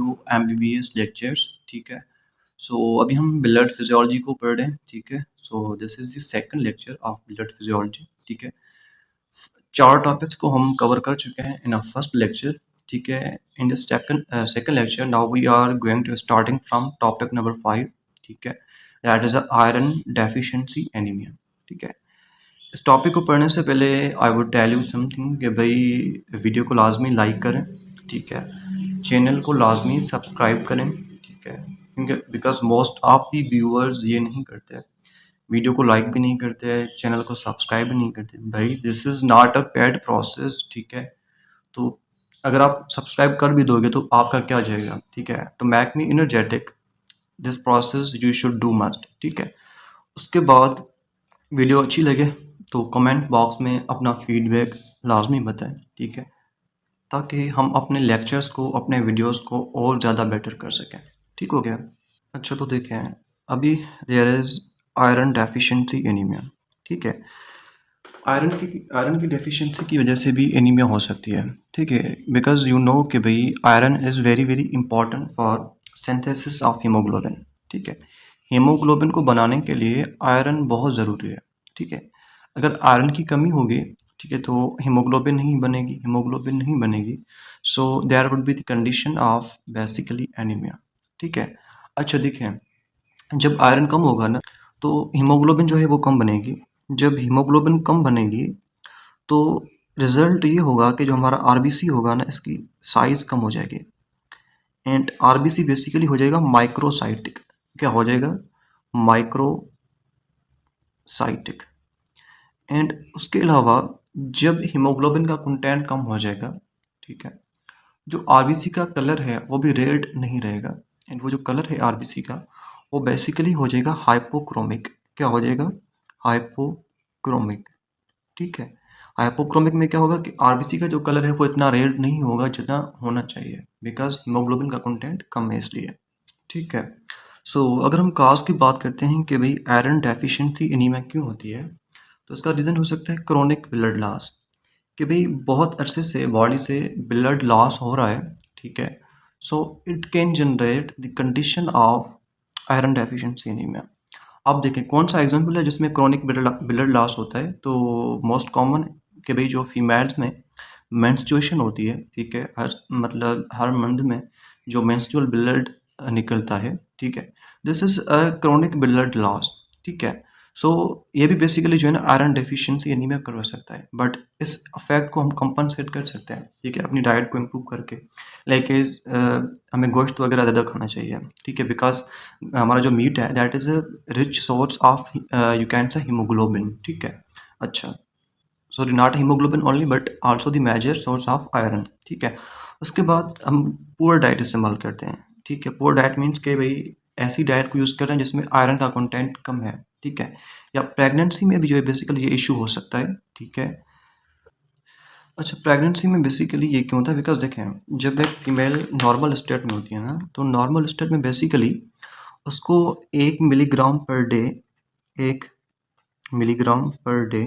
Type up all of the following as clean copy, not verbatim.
Video MBBS lectures. ठीक है, सो अभी हम ब्लड फिजियोलॉजी को पढ़ रहे हैं। ठीक है, so this is the second lecture of blood physiology. ठीक है, 4 टॉपिक्स को हम कवर कर चुके हैं इन अ फर्स्ट लेक्चर। ठीक है, in the second lecture now we are going to starting from topic number 5। ठीक है, that is iron deficiency anaemia. ठीक है, इस टॉपिक को पढ़ने से पहले I would tell you something कि भाई वीडियो को लाजमी लाइक करें। ठीक है, चैनल को लाजमी सब्सक्राइब करें। ठीक है, क्योंकि because most of the viewers ये नहीं करते, वीडियो को लाइक भी नहीं करते हैं, चैनल को सब्सक्राइब भी नहीं करते। भाई this is not a paid process. ठीक है, तो अगर आप सब्सक्राइब कर भी दोगे तो आपका क्या जाएगा। ठीक है, तो make me energetic this process you should do must. ठीक है, उसके बाद वीडियो अच्छी लगे तो कमेंट बॉक्स में अपना फीडबैक लाजमी बताएं। ठीक है, ताकि हम अपने लेक्चर्स को, अपने वीडियोस को और ज़्यादा बेटर कर सकें। ठीक हो गया। अच्छा, तो देखें अभी there is iron deficiency anaemia. ठीक है, आयरन की डेफिशिएंसी की वजह से भी एनीमिया हो सकती है। ठीक है, बिकॉज यू नो कि भाई iron is very very important for synthesis of haemoglobin. ठीक है, हीमोग्लोबिन को बनाने के लिए आयरन बहुत ज़रूरी है। ठीक है, अगर आयरन की कमी होगी, ठीक है, तो हीमोग्लोबिन नहीं बनेगी, so there would be the condition of basically anaemia. ठीक है, अच्छा देखें, जब आयरन कम होगा ना तो हीमोग्लोबिन जो है वो कम बनेगी। जब हीमोग्लोबिन कम बनेगी तो रिजल्ट ये होगा कि जो हमारा आरबीसी होगा ना, इसकी साइज कम हो जाएगी एंड आरबीसी बेसिकली हो जाएगा माइक्रोसाइटिक। क्या हो जाएगा? माइक्रोसाइटिक। एंड उसके अलावा जब हीमोग्लोबिन का कंटेंट कम हो जाएगा, ठीक है, जो आरबीसी का कलर है वो भी रेड नहीं रहेगा एंड वो जो कलर है आरबीसी का वो बेसिकली हो जाएगा हाइपोक्रोमिक। क्या हो जाएगा? हाइपोक्रोमिक। ठीक है, हाइपोक्रोमिक में क्या होगा कि आरबीसी का जो कलर है वो इतना रेड नहीं होगा जितना होना चाहिए, बिकॉज हीमोग्लोबिन का कंटेंट कम है इसलिए। ठीक है, सो अगर हम काज की बात करते हैं कि भाई आयरन डेफिशिएंसी एनीमिया क्यों होती है, तो इसका रीज़न हो सकता है क्रोनिक ब्लड लॉस, कि भाई बहुत अरसे से बॉडी से ब्लड लॉस हो रहा है। ठीक है, so it can generate the condition of iron deficiency anaemia. अब देखें कौन सा एग्जांपल है जिसमें क्रोनिक ब्लड लॉस होता है, तो मोस्ट कॉमन कि भाई जो फीमेल्स में मेंस्ट्रुएशन होती है, ठीक है, हर मंथ में जो मेंस्ट्रुअल ब्लड निकलता है, ठीक है, this is a chronic blood loss. ठीक है, सो ये भी बेसिकली जो है ना आयरन डेफिशिएंसी एनीमिया करवा सकता है, बट इस अफेक्ट को हम कंपनसेट कर सकते हैं। ठीक है, अपनी डाइट को इम्प्रूव करके, लाइक हमें गोश्त वगैरह ज़्यादा खाना चाहिए। ठीक है, बिकॉज हमारा जो मीट है that is a rich source of you can say haemoglobin. ठीक है, अच्छा, sorry not haemoglobin only but also the major source of iron. ठीक है, उसके बाद हम पुअर डाइट इस्तेमाल करते हैं। ठीक है, पुअर डाइट मीन्स के भाई ऐसी डाइट को यूज़ कर रहे हैं जिसमें आयरन का कंटेंट कम है। ठीक है, या प्रेगनेंसी में भी जो है बेसिकली ये इशू हो सकता है। ठीक है, अच्छा, प्रेगनेंसी में बेसिकली ये क्यों होता है? बिकॉज देखें जब एक फीमेल नॉर्मल स्टेट में होती है ना, तो नॉर्मल स्टेट में बेसिकली उसको 1 milligram per day 1 milligram per day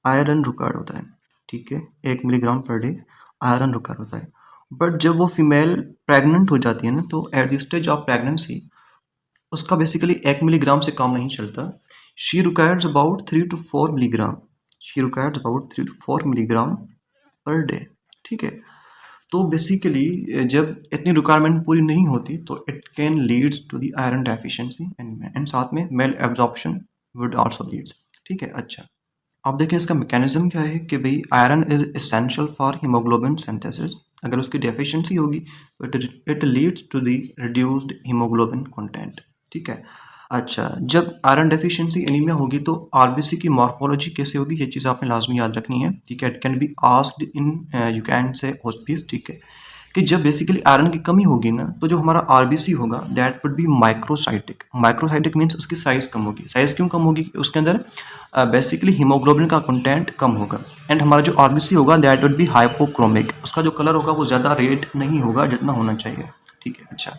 iron required होता है। ठीक है, 1 milligram per day iron required होता है। बट जब वो फीमेल प्रेग्नेंट हो जाती है ना, तो at the stage of pregnancy उसका बेसिकली 1 मिलीग्राम से काम नहीं चलता। She requires about 3 to 4 milligram. She requires about 3 to 4 milligram per day. ठीक है, तो बेसिकली जब इतनी रिक्वायरमेंट पूरी नहीं होती तो it can leads to the iron deficiency and साथ में malabsorption would also leads. ठीक है, अच्छा, आप देखें इसका मैकेनिज्म क्या है कि भाई iron is essential for haemoglobin synthesis. अगर उसकी डेफिशिएंसी होगी तो it leads to the reduced haemoglobin content. ठीक है, अच्छा, जब आयरन डेफिशिएंसी एनीमिया होगी तो आरबीसी की मॉर्फोलॉजी कैसे होगी, ये चीज़ आपने लाजमी याद रखनी है। ठीक है, it can be asked in you can से हॉस्पिस। ठीक है, कि जब बेसिकली आयरन की कमी होगी ना, तो जो हमारा आरबीसी होगा that would B microcytic. Microcytic means उसकी साइज कम होगी। साइज क्यों कम होगी? उसके अंदर बेसिकली हीमोग्लोबिन का कंटेंट कम होगा एंड हमारा जो आरबीसी होगा दैट वुड बी हाइपोक्रोमिक। उसका जो कलर होगा वो ज़्यादा रेड नहीं होगा जितना होना चाहिए। ठीक है, अच्छा,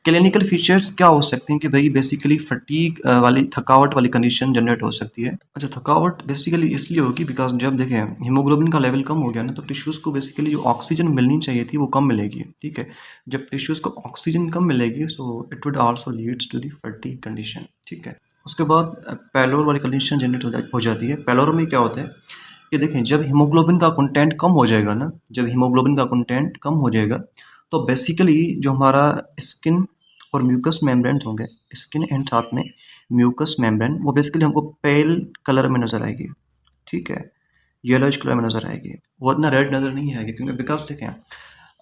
क्लिनिकल फीचर्स क्या हो सकते हैं कि भाई बेसिकली फटीग वाली थकावट वाली कंडीशन जनरेट हो सकती है। अच्छा, थकावट बेसिकली इसलिए होगी बिकॉज जब देखें हीमोग्लोबिन का लेवल कम हो गया ना तो टिश्यूज़ को बेसिकली जो ऑक्सीजन मिलनी चाहिए थी वो कम मिलेगी, ठीक है। जब टिश्यूज़ को ऑक्सीजन कम मिलेगी so it would also leads to the fatigue condition, ठीक है। उसके बाद पैलोर वाली कंडीशन जनरेट हो जाती है। पैलोर में क्या होता है कि देखें जब हीमोग्लोबिन का कंटेंट कम हो जाएगा ना, जब हीमोग्लोबिन का कंटेंट कम हो जाएगा तो बेसिकली जो हमारा स्किन और म्यूकस मेम्ब्रेन्स होंगे, स्किन एंड साथ में म्यूकस मेम्ब्रेन, वो बेसिकली हमको पेल कलर में नज़र आएगी, ठीक है, येलोइश कलर में नज़र आएगी। वो इतना रेड नज़र नहीं आएगी क्योंकि बिकॉज देखें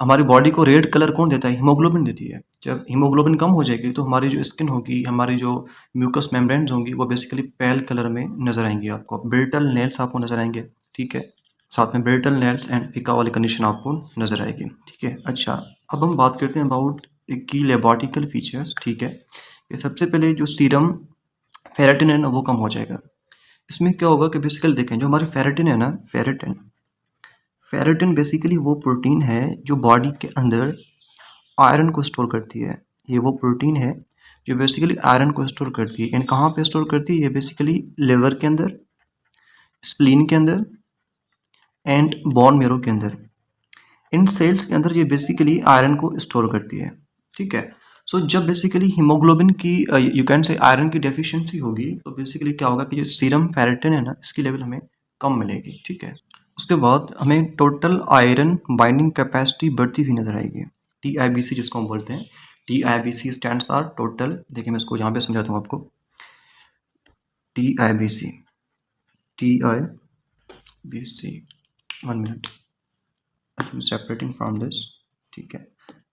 हमारी बॉडी को रेड कलर कौन देता है? हीमोग्लोबिन देती है। जब हीमोग्लोबिन कम हो जाएगी तो हमारी जो स्किन होगी, हमारी जो म्यूकस मेम्ब्रेन्स होंगी वो बेसिकली पेल कलर में नज़र आएंगी आपको। ब्रिटल नेल्स आपको नज़र आएंगे, ठीक है, साथ में ब्रिटल नेल्स एंड फिका वाली कंडीशन आपको नज़र आएगी, ठीक है। अच्छा, अब हम बात करते हैं अबाउट की लेबॉर्टिकल फीचर्स, ठीक है। ये सबसे पहले जो सीरम फेरेटिन है ना वो कम हो जाएगा। इसमें क्या होगा कि बेसिकली देखें जो हमारी फेरेटिन है ना, फेरेटिन बेसिकली वो प्रोटीन है जो बॉडी के अंदर आयरन को स्टोर करती है। ये वो प्रोटीन है जो बेसिकली आयरन को स्टोर करती है। एंड कहाँ पे स्टोर करती है? ये बेसिकली लिवर के अंदर, स्प्लीन के अंदर एंड बोन मेरो के अंदर। इन सेल्स के अंदर ये बेसिकली आयरन को स्टोर करती है, ठीक है। सो जब बेसिकली हीमोग्लोबिन की यू कैन से आयरन की डेफिशिएंसी होगी तो बेसिकली क्या होगा कि जो सीरम फेरेटिन है ना इसकी लेवल हमें कम मिलेगी, ठीक है। उसके बाद हमें टोटल आयरन बाइंडिंग कैपेसिटी बढ़ती हुई नजर आएगी, TIBC जिसको हम बोलते हैं। TIBC स्टैंड्स फॉर टोटल, देखिए मैं इसको यहाँ पे समझाता हूँ आपको। TIBC, one minute, separating from this, ठीक है।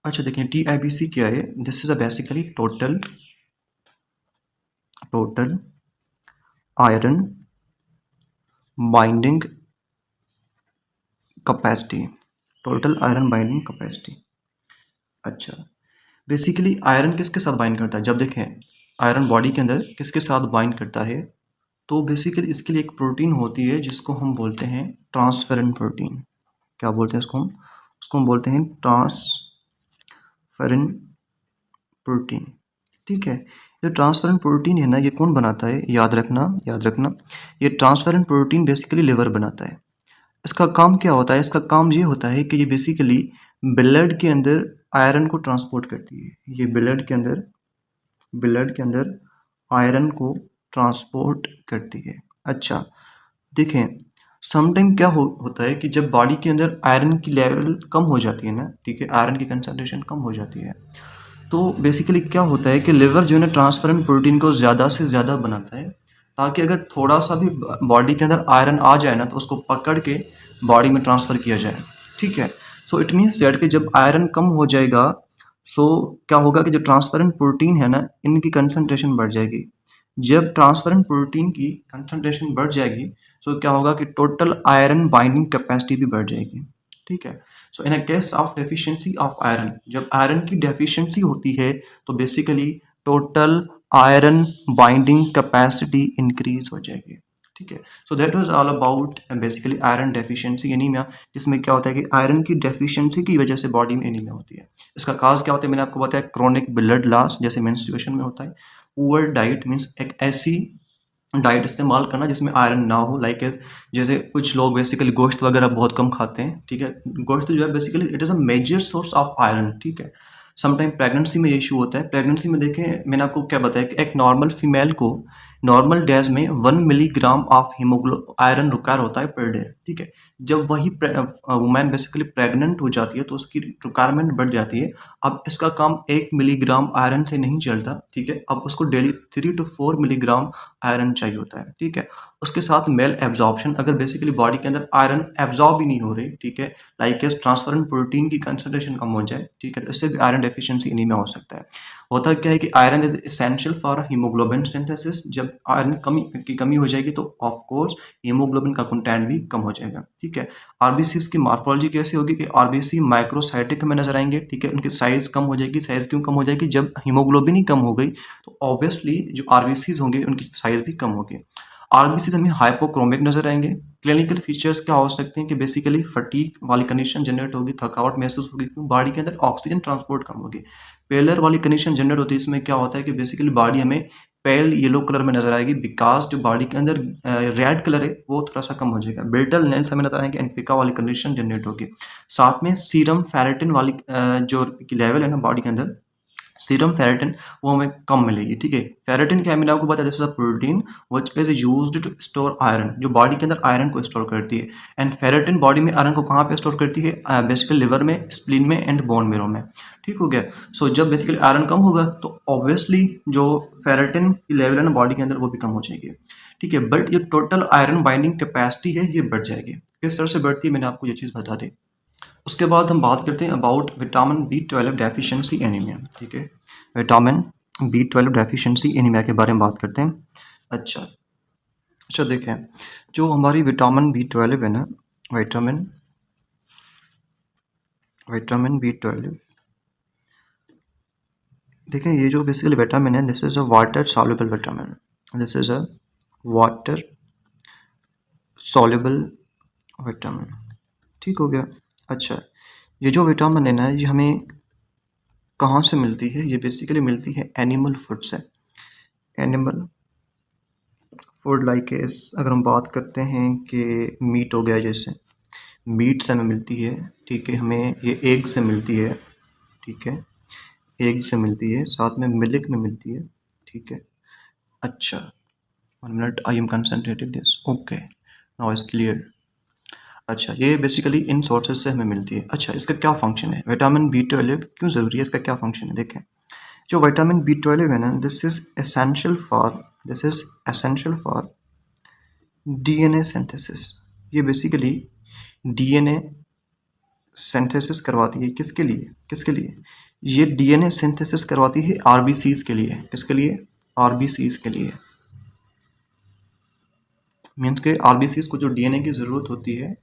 अच्छा देखिए TIBC क्या है? This is a basically total iron binding capacity, total iron binding capacity. अच्छा, बेसिकली आयरन किसके साथ बाइंड करता है? जब देखें आयरन बॉडी के अंदर किसके साथ बाइंड करता है तो बेसिकली इसके लिए एक प्रोटीन होती है जिसको हम बोलते हैं ट्रांसफेरेंट प्रोटीन। क्या बोलते हैं उसको हम बोलते हैं ट्रांसफेरेंट प्रोटीन, ठीक है। ये ट्रांसफेरेंट प्रोटीन है ना, ये कौन बनाता है? याद रखना ये ट्रांसफेरेंट प्रोटीन बेसिकली लिवर बनाता है। इसका काम क्या होता है? इसका काम ये होता है कि ये बेसिकली ब्लड के अंदर आयरन को ट्रांसपोर्ट करती है। ये ब्लड के अंदर आयरन को ट्रांसपोर्ट करती है। अच्छा देखें समटाइम क्या होता है कि जब बॉडी के अंदर आयरन की लेवल कम हो जाती है ना, ठीक है, आयरन की कंसंट्रेशन कम हो जाती है तो बेसिकली क्या होता है कि लिवर जो है ना ट्रांसफरेंट प्रोटीन को ज़्यादा से ज़्यादा बनाता है ताकि अगर थोड़ा सा भी बॉडी के अंदर आयरन आ जाए ना तो उसको पकड़ के बॉडी में ट्रांसफ़र किया जाए, ठीक है। सो इट मीन्स दैट कि जब आयरन कम हो जाएगा सो क्या होगा कि जो ट्रांसफरेंट प्रोटीन है ना इनकी कंसंट्रेशन बढ़ जाएगी। जब ट्रांसफरेंट प्रोटीन की कंसंट्रेशन बढ़ जाएगी सो क्या होगा कि टोटल आयरन बाइंडिंग कैपेसिटी भी बढ़ जाएगी, ठीक है। So in a case of deficiency of iron, जब आयरन की डेफिशिएंसी होती है तो basically total iron binding capacity increase हो जाएगी, ठीक है। So that was all about basically iron deficiency anaemia, जिसमें क्या होता है कि आयरन की डेफिशिएंसी की वजह से बॉडी में एनीमिया होती है। इसका काज क्या होता है? मैंने आपको बताया क्रोनिक ब्लड लॉस जैसे मेंस्ट्रुएशन में होता है। पुअर डाइट मीन्स एक ऐसी डाइट इस्तेमाल करना जिसमें आयरन ना हो, लाइक जैसे कुछ लोग बेसिकली गोश्त वगैरह बहुत कम खाते हैं, ठीक है। गोश्त जो है basically it is a major source of iron, ठीक है। समटाइम प्रेगनेंसी में ये इशू होता है। प्रेगनेंसी में देखें मैंने आपको क्या बताया कि एक नॉर्मल फीमेल को नॉर्मल डेज में 1 मिलीग्राम ऑफ आयरन रिक्वायर होता है पर डे, ठीक है। जब वही वुमेन बेसिकली प्रेग्नेंट हो जाती है तो उसकी रिक्वायरमेंट बढ़ जाती है। अब इसका काम 1 मिलीग्राम आयरन से नहीं चलता, ठीक है। अब उसको डेली 3 to 4 मिलीग्राम आयरन चाहिए होता है, ठीक है। उसके साथ मेल एब्जॉर्प्शन, अगर बेसिकली बॉडी के अंदर आयरन एब्जॉर्ब ही नहीं हो रही, ठीक है, लाइक ट्रांसफरेंट प्रोटीन की कंसंट्रेशन कम हो जाए, ठीक है, तो इससे भी आयरन डेफिशिएंसी एनीमिया हो सकता है। होता क्या है कि iron is essential for haemoglobin synthesis. जब आयरन की कमी हो जाएगी तो ऑफ कोर्स हीमोग्लोबिन का कंटेंट भी कम हो जाएगा, ठीक है। आरबीसी की मॉर्फोलॉजी कैसी होगी कि आरबीसी माइक्रोसाइटिक में नजर आएंगे, ठीक है। उनकी साइज कम हो जाएगी। साइज क्यों कम हो जाएगी? जब हीमोग्लोबिन ही कम हो गई तो ऑब्वियसली जो आरबीसीज होंगे उनकी साइज भी कम होगी। आरबीसी हमें हाइपोक्रोमिक नजर आएंगे। क्लिनिकल फीचर्स क्या हो सकते हैं कि बेसिकली फटीग वाली कंडीशन जनरेट होगी, थकावट महसूस होगी, क्योंकि बॉडी के अंदर ऑक्सीजन ट्रांसपोर्ट कम होगी। पेलर वाली कंडीशन जनरेट होती है, इसमें क्या होता है कि बेसिकली बॉडी हमें पेल येलो कलर में नजर आएगी, बिकॉज जो बॉडी के अंदर रेड कलर है वो थोड़ा सा कम हो जाएगा। ब्रिटल नेल्स हमें नजर आएंगे एंड पिका वाली कंडीशन जनरेट होगी। साथ में सीरम फेरेटिन वाली जो लेवल है ना बॉडी के अंदर, सीरम फेरेटिन वो हमें कम मिलेगी। ठीक है, फेरेटिन क्या है मैंने आपको बताया, this is a protein which is used to store iron, जो बॉडी के अंदर आयरन को स्टोर करती है। एंड फेरेटिन बॉडी में आयरन को कहाँ पे स्टोर करती है, बेसिकली लिवर में, स्प्लीन में एंड बोन मेरो में। ठीक हो गया। सो जब बेसिकली आयरन कम होगा तो ऑब्वियसली जो फेरेटिन की लेवल है ना बॉडी के अंदर वो भी कम हो जाएगी। ठीक है, बट ये टोटल आयरन बाइंडिंग कैपेसिटी है ये बढ़ जाएगी। किस तरह से बढ़ती है मैंने आपको ये चीज़ बता दी। उसके बाद हम बात करते हैं about vitamin B12 deficiency anaemia. ठीक है, विटामिन B12 डेफिशिएंसी एनीमिया के बारे में बात करते हैं। अच्छा अच्छा देखें, जो हमारी विटामिन B12 है ना, विटामिन विटामिन B12, देखें ये जो बेसिकली विटामिन है, this is a water soluble vitamin, this is a water soluble vitamin. ठीक हो गया। अच्छा, ये जो विटामिन है ना ये हमें कहाँ से मिलती है, ये बेसिकली मिलती है एनिमल फूड से। एनिमल फूड लाइक अगर हम बात करते हैं कि मीट हो गया, जैसे मीट से हमें मिलती है। ठीक है, हमें ये एग से मिलती है। ठीक है, एग से मिलती है, साथ में मिल्क में मिलती है। ठीक है। अच्छा, 1 minute, I am concentrated this, okay now is clear. अच्छा, ये बेसिकली इन सोर्सेज से हमें मिलती है। अच्छा, इसका क्या फंक्शन है, विटामिन B12 क्यों ज़रूरी है, इसका क्या फंक्शन है। देखें, जो विटामिन B12 है ना, this is essential for DNA synthesis. ये बेसिकली डीएनए सिंथेसिस करवाती है, किसके लिए, किसके लिए, ये डीएनए सिंथेसिस करवाती है आरबीसीज के लिए। किसके लिए, आरबीसीज के लिए। मीन्स के आरबीसीज को जो डीएनए की ज़रूरत होती है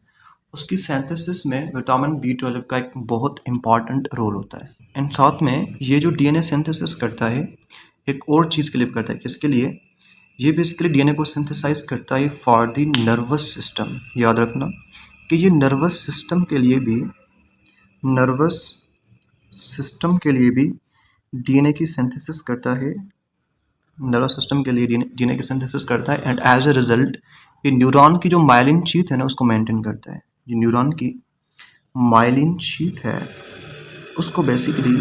उसकी सिंथेसिस में विटामिन B12 का एक बहुत इंपॉर्टेंट रोल होता है। एंड साथ में ये जो डीएनए सिंथेसिस करता है एक और चीज़ के लिए करता है, किसके लिए, ये बेसिकली डीएनए को सिंथेसाइज करता है फॉर द नर्वस सिस्टम। याद रखना कि ये नर्वस सिस्टम के लिए भी, नर्वस सिस्टम के लिए भी डीएनए की सिंथेसिस करता है, नर्वस सिस्टम के लिए डीएनए की सिंथेसिस करता है। एंड एज अ रिजल्ट ये न्यूरॉन की जो माइलिन शीथ है ना उसको मेंटेन करता है। जो न्यूरॉन की माइलिन शीथ है उसको बेसिकली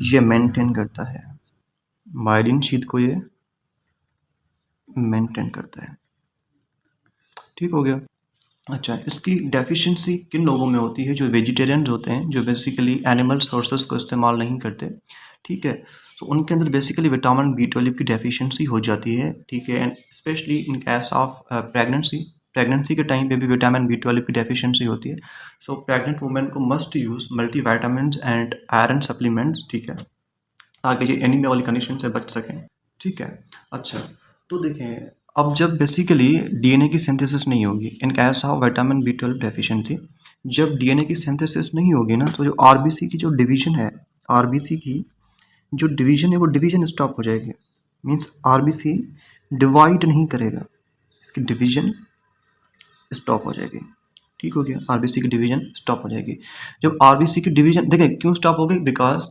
ये मेंटेन करता है, माइलिन शीथ को ये मेंटेन करता है। ठीक हो गया। अच्छा, इसकी डेफिशिएंसी किन लोगों में होती है, जो वेजिटेरियंस होते हैं, जो बेसिकली एनिमल सोर्सेज को इस्तेमाल नहीं करते। ठीक है, तो उनके अंदर बेसिकली विटामिन B12 की डेफिशिएंसी हो जाती है। ठीक है, and specially in case of pregnancy, pregnancy के टाइम पे भी विटामिन B12 की डेफिशिएंसी होती है। सो प्रेग्नेंट वुमेन को must use multi vitamin and iron supplements. ठीक है, ताकि ये एनीमिया वाली कंडीशन से बच सकें। ठीक है। अच्छा, तो देखें, अब जब बेसिकली डीएनए की सिंथेसिस नहीं होगी in case of vitamin B12 deficiency, जब डीएनए की सिंथेसिस नहीं होगी ना तो जो आरबीसी की जो डिवीजन है, आरबीसी की जो डिवीजन है वो डिवीजन स्टॉप हो जाएगी। मींस आरबीसी डिवाइड नहीं करेगा, इसकी डिवीजन स्टॉप हो जाएगी। ठीक हो गया, आरबीसी की डिवीजन स्टॉप हो जाएगी। जब आरबीसी की डिवीजन, देखें क्यों स्टॉप हो गई, बिकॉज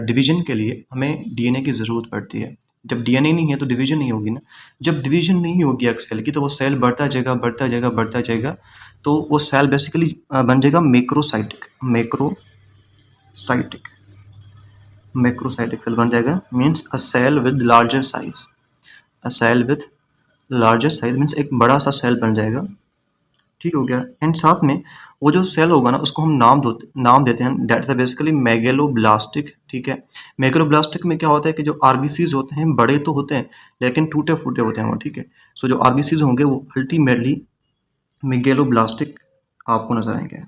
डिवीजन के लिए हमें डीएनए की ज़रूरत पड़ती है। जब डीएनए नहीं है तो डिवीजन नहीं होगी ना। जब डिवीजन नहीं होगी एक सेल की तो वो सेल बढ़ता जाएगा, बढ़ता जाएगा, बढ़ता जाएगा, तो वो सेल बेसिकली बन जाएगा मैक्रोसाइटिक, मैक्रोसाइटिक, मैक्रोसाइटिक सेल बन जाएगा। Means a cell with larger size, a cell with larger size means एक बड़ा सा सेल बन जाएगा। ठीक हो गया। एंड साथ में वो जो सेल होगा ना उसको हम नाम देते हैं, दैट्स बेसिकली मेगेलोब्लास्टिक। ठीक है, मेगेलोब्लास्टिक में क्या होता है कि जो आरबीसीज होते हैं बड़े तो होते हैं लेकिन टूटे फूटे होते हैं वो। ठीक है, सो जो आरबीसीज होंगे वो अल्टीमेटली मेगेलोब्लास्टिक आपको नजर आएंगे।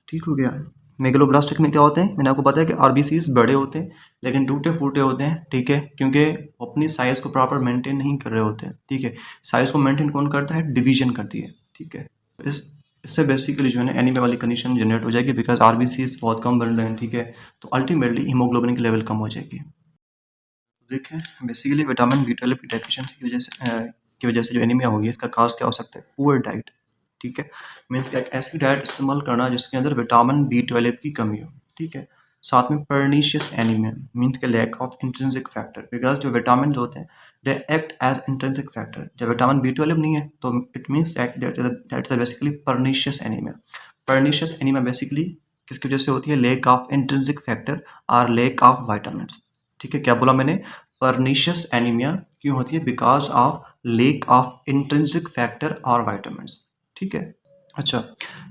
ठीक हो गया। मेगलोब्लास्टिक में क्या होते हैं, मैंने आपको बताया कि आरबीसीज बड़े होते हैं लेकिन टूटे फूटे होते हैं। ठीक है, क्योंकि वो अपनी साइज को प्रॉपर मेंटेन नहीं कर रहे होते हैं। ठीक है, साइज को मेंटेन कौन करता है, डिवीजन करती है। ठीक है, इस इससे बेसिकली जो है ना एनीमिया वाली कंडीशन जनरेट हो जाएगी, बिकॉज आरबीसीज बहुत कम बन रहे हैं। ठीक है, तो अल्टीमेटली हीमोग्लोबिन की लेवल कम हो जाएगी। देखें बेसिकली विटामिन B12 की डेफिशिएंसी की वजह से जो एनीमिया होगी इसका काज क्या हो सकता है, पुअर डाइट। ठीक है, मीन्स कि एक ऐसी डाइट इस्तेमाल करना जिसके अंदर विटामिन B12 की कमी हो। ठीक है, साथ में पर्नीशियस एनीमिया मीन्स के lack of intrinsic factor, because जो विटामिन होते हैं they act as intrinsic factor. जब विटामिन B12 नहीं है तो it means that is basically pernicious anaemia. Pernicious anaemia basically किसकी वजह से होती है, लेक ऑफ इंट्रिंसिक फैक्टर और लेक ऑफ वाइटामिन। ठीक है, क्या बोला मैंने, पर्नीशियस एनीमिया क्यों होती है, because of lake of intrinsic factor और वाइटामिन। ठीक है, अच्छा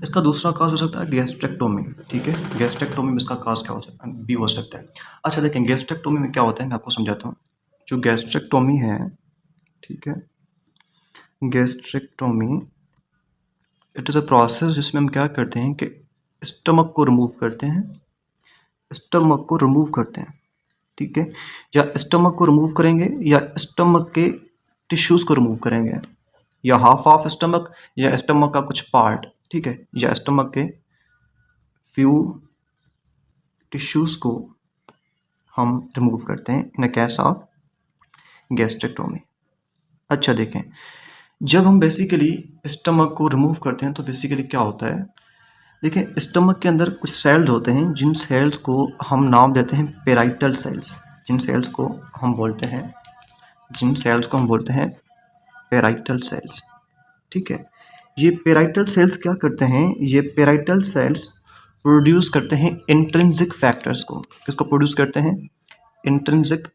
इसका दूसरा काज हो सकता है गैस्ट्रेक्टोमी। ठीक है, गैस्ट्रेक्टोमी में इसका काज क्या हो सकता है, भी हो सकता है। अच्छा देखें गैस्ट्रेक्टोमी में क्या होता है, मैं आपको समझाता हूँ। जो गैस्ट्रेक्टोमी है, ठीक है, gastrectomy it is a process जिसमें हम क्या करते हैं कि स्टमक को रिमूव करते हैं, स्टमक को रिमूव करते हैं। ठीक है, या स्टमक को रिमूव करेंगे या स्टमक के टिश्यूज़ को रिमूव करेंगे, या हाफ ऑफ स्टमक या स्टमक का कुछ पार्ट। ठीक है, या स्टमक के फ्यू टिश्यूज़ को हम रिमूव करते हैं इन अ केस ऑफ गैस्ट्रेक्टोमी। अच्छा देखें, जब हम बेसिकली स्टमक को रिमूव करते हैं तो बेसिकली क्या होता है, देखिए स्टमक के अंदर कुछ सेल्स होते हैं जिन सेल्स को हम नाम देते हैं पेराइटल सेल्स। जिन सेल्स को हम बोलते हैं पेराइटल सेल्स। ठीक है, ये पेराइटल सेल्स क्या करते हैं, ये पेराइटल सेल्स प्रोड्यूस करते हैं इंट्रिंसिक फैक्टर्स को। किसको प्रोड्यूस करते हैं, इंट्रिंसिक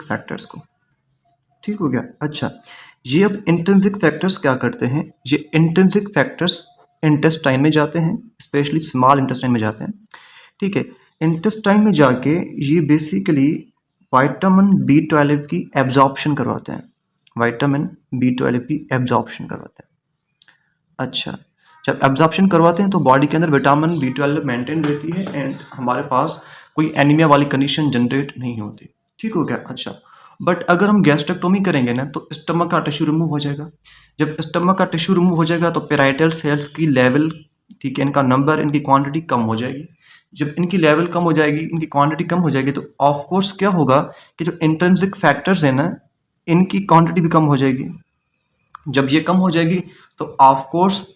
फैक्टर्स को। ठीक हो गया। अच्छा, ये अब इंट्रिंसिक फैक्टर्स क्या करते हैं, ये इंट्रिंसिक फैक्टर्स इंटेस्टाइन में जाते हैं, स्पेशली स्मॉल इंटेस्टाइन में जाते हैं। ठीक है, इंटेस्टाइन में जाके ये बेसिकली विटामिन B12 की एब्जॉर्प्शन करवाते हैं, विटामिन B12 की एब्जॉर्प्शन करवाते हैं। अच्छा, जब एब्जॉर्प्शन करवाते हैं तो बॉडी के अंदर विटामिन B12 मेंटेन रहती है एंड हमारे पास कोई एनीमिया वाली कंडीशन जनरेट नहीं होती। ठीक हो गया। अच्छा, बट अगर हम गैस्ट्रेक्टोमी करेंगे ना तो स्टमक का टिश्यू रिमूव हो जाएगा। जब स्टमक का टिश्यू रिमूव हो जाएगा तो पेराइटल सेल्स की लेवल, ठीक है, इनका नंबर, इनकी क्वांटिटी कम हो जाएगी। जब इनकी लेवल कम हो जाएगी, इनकी क्वांटिटी कम हो जाएगी तो ऑफ कोर्स क्या होगा कि जो इंट्रिंसिक फैक्टर्स है ना, इनकी क्वांटिटी भी कम हो जाएगी। जब ये कम हो जाएगी तो ऑफ कोर्स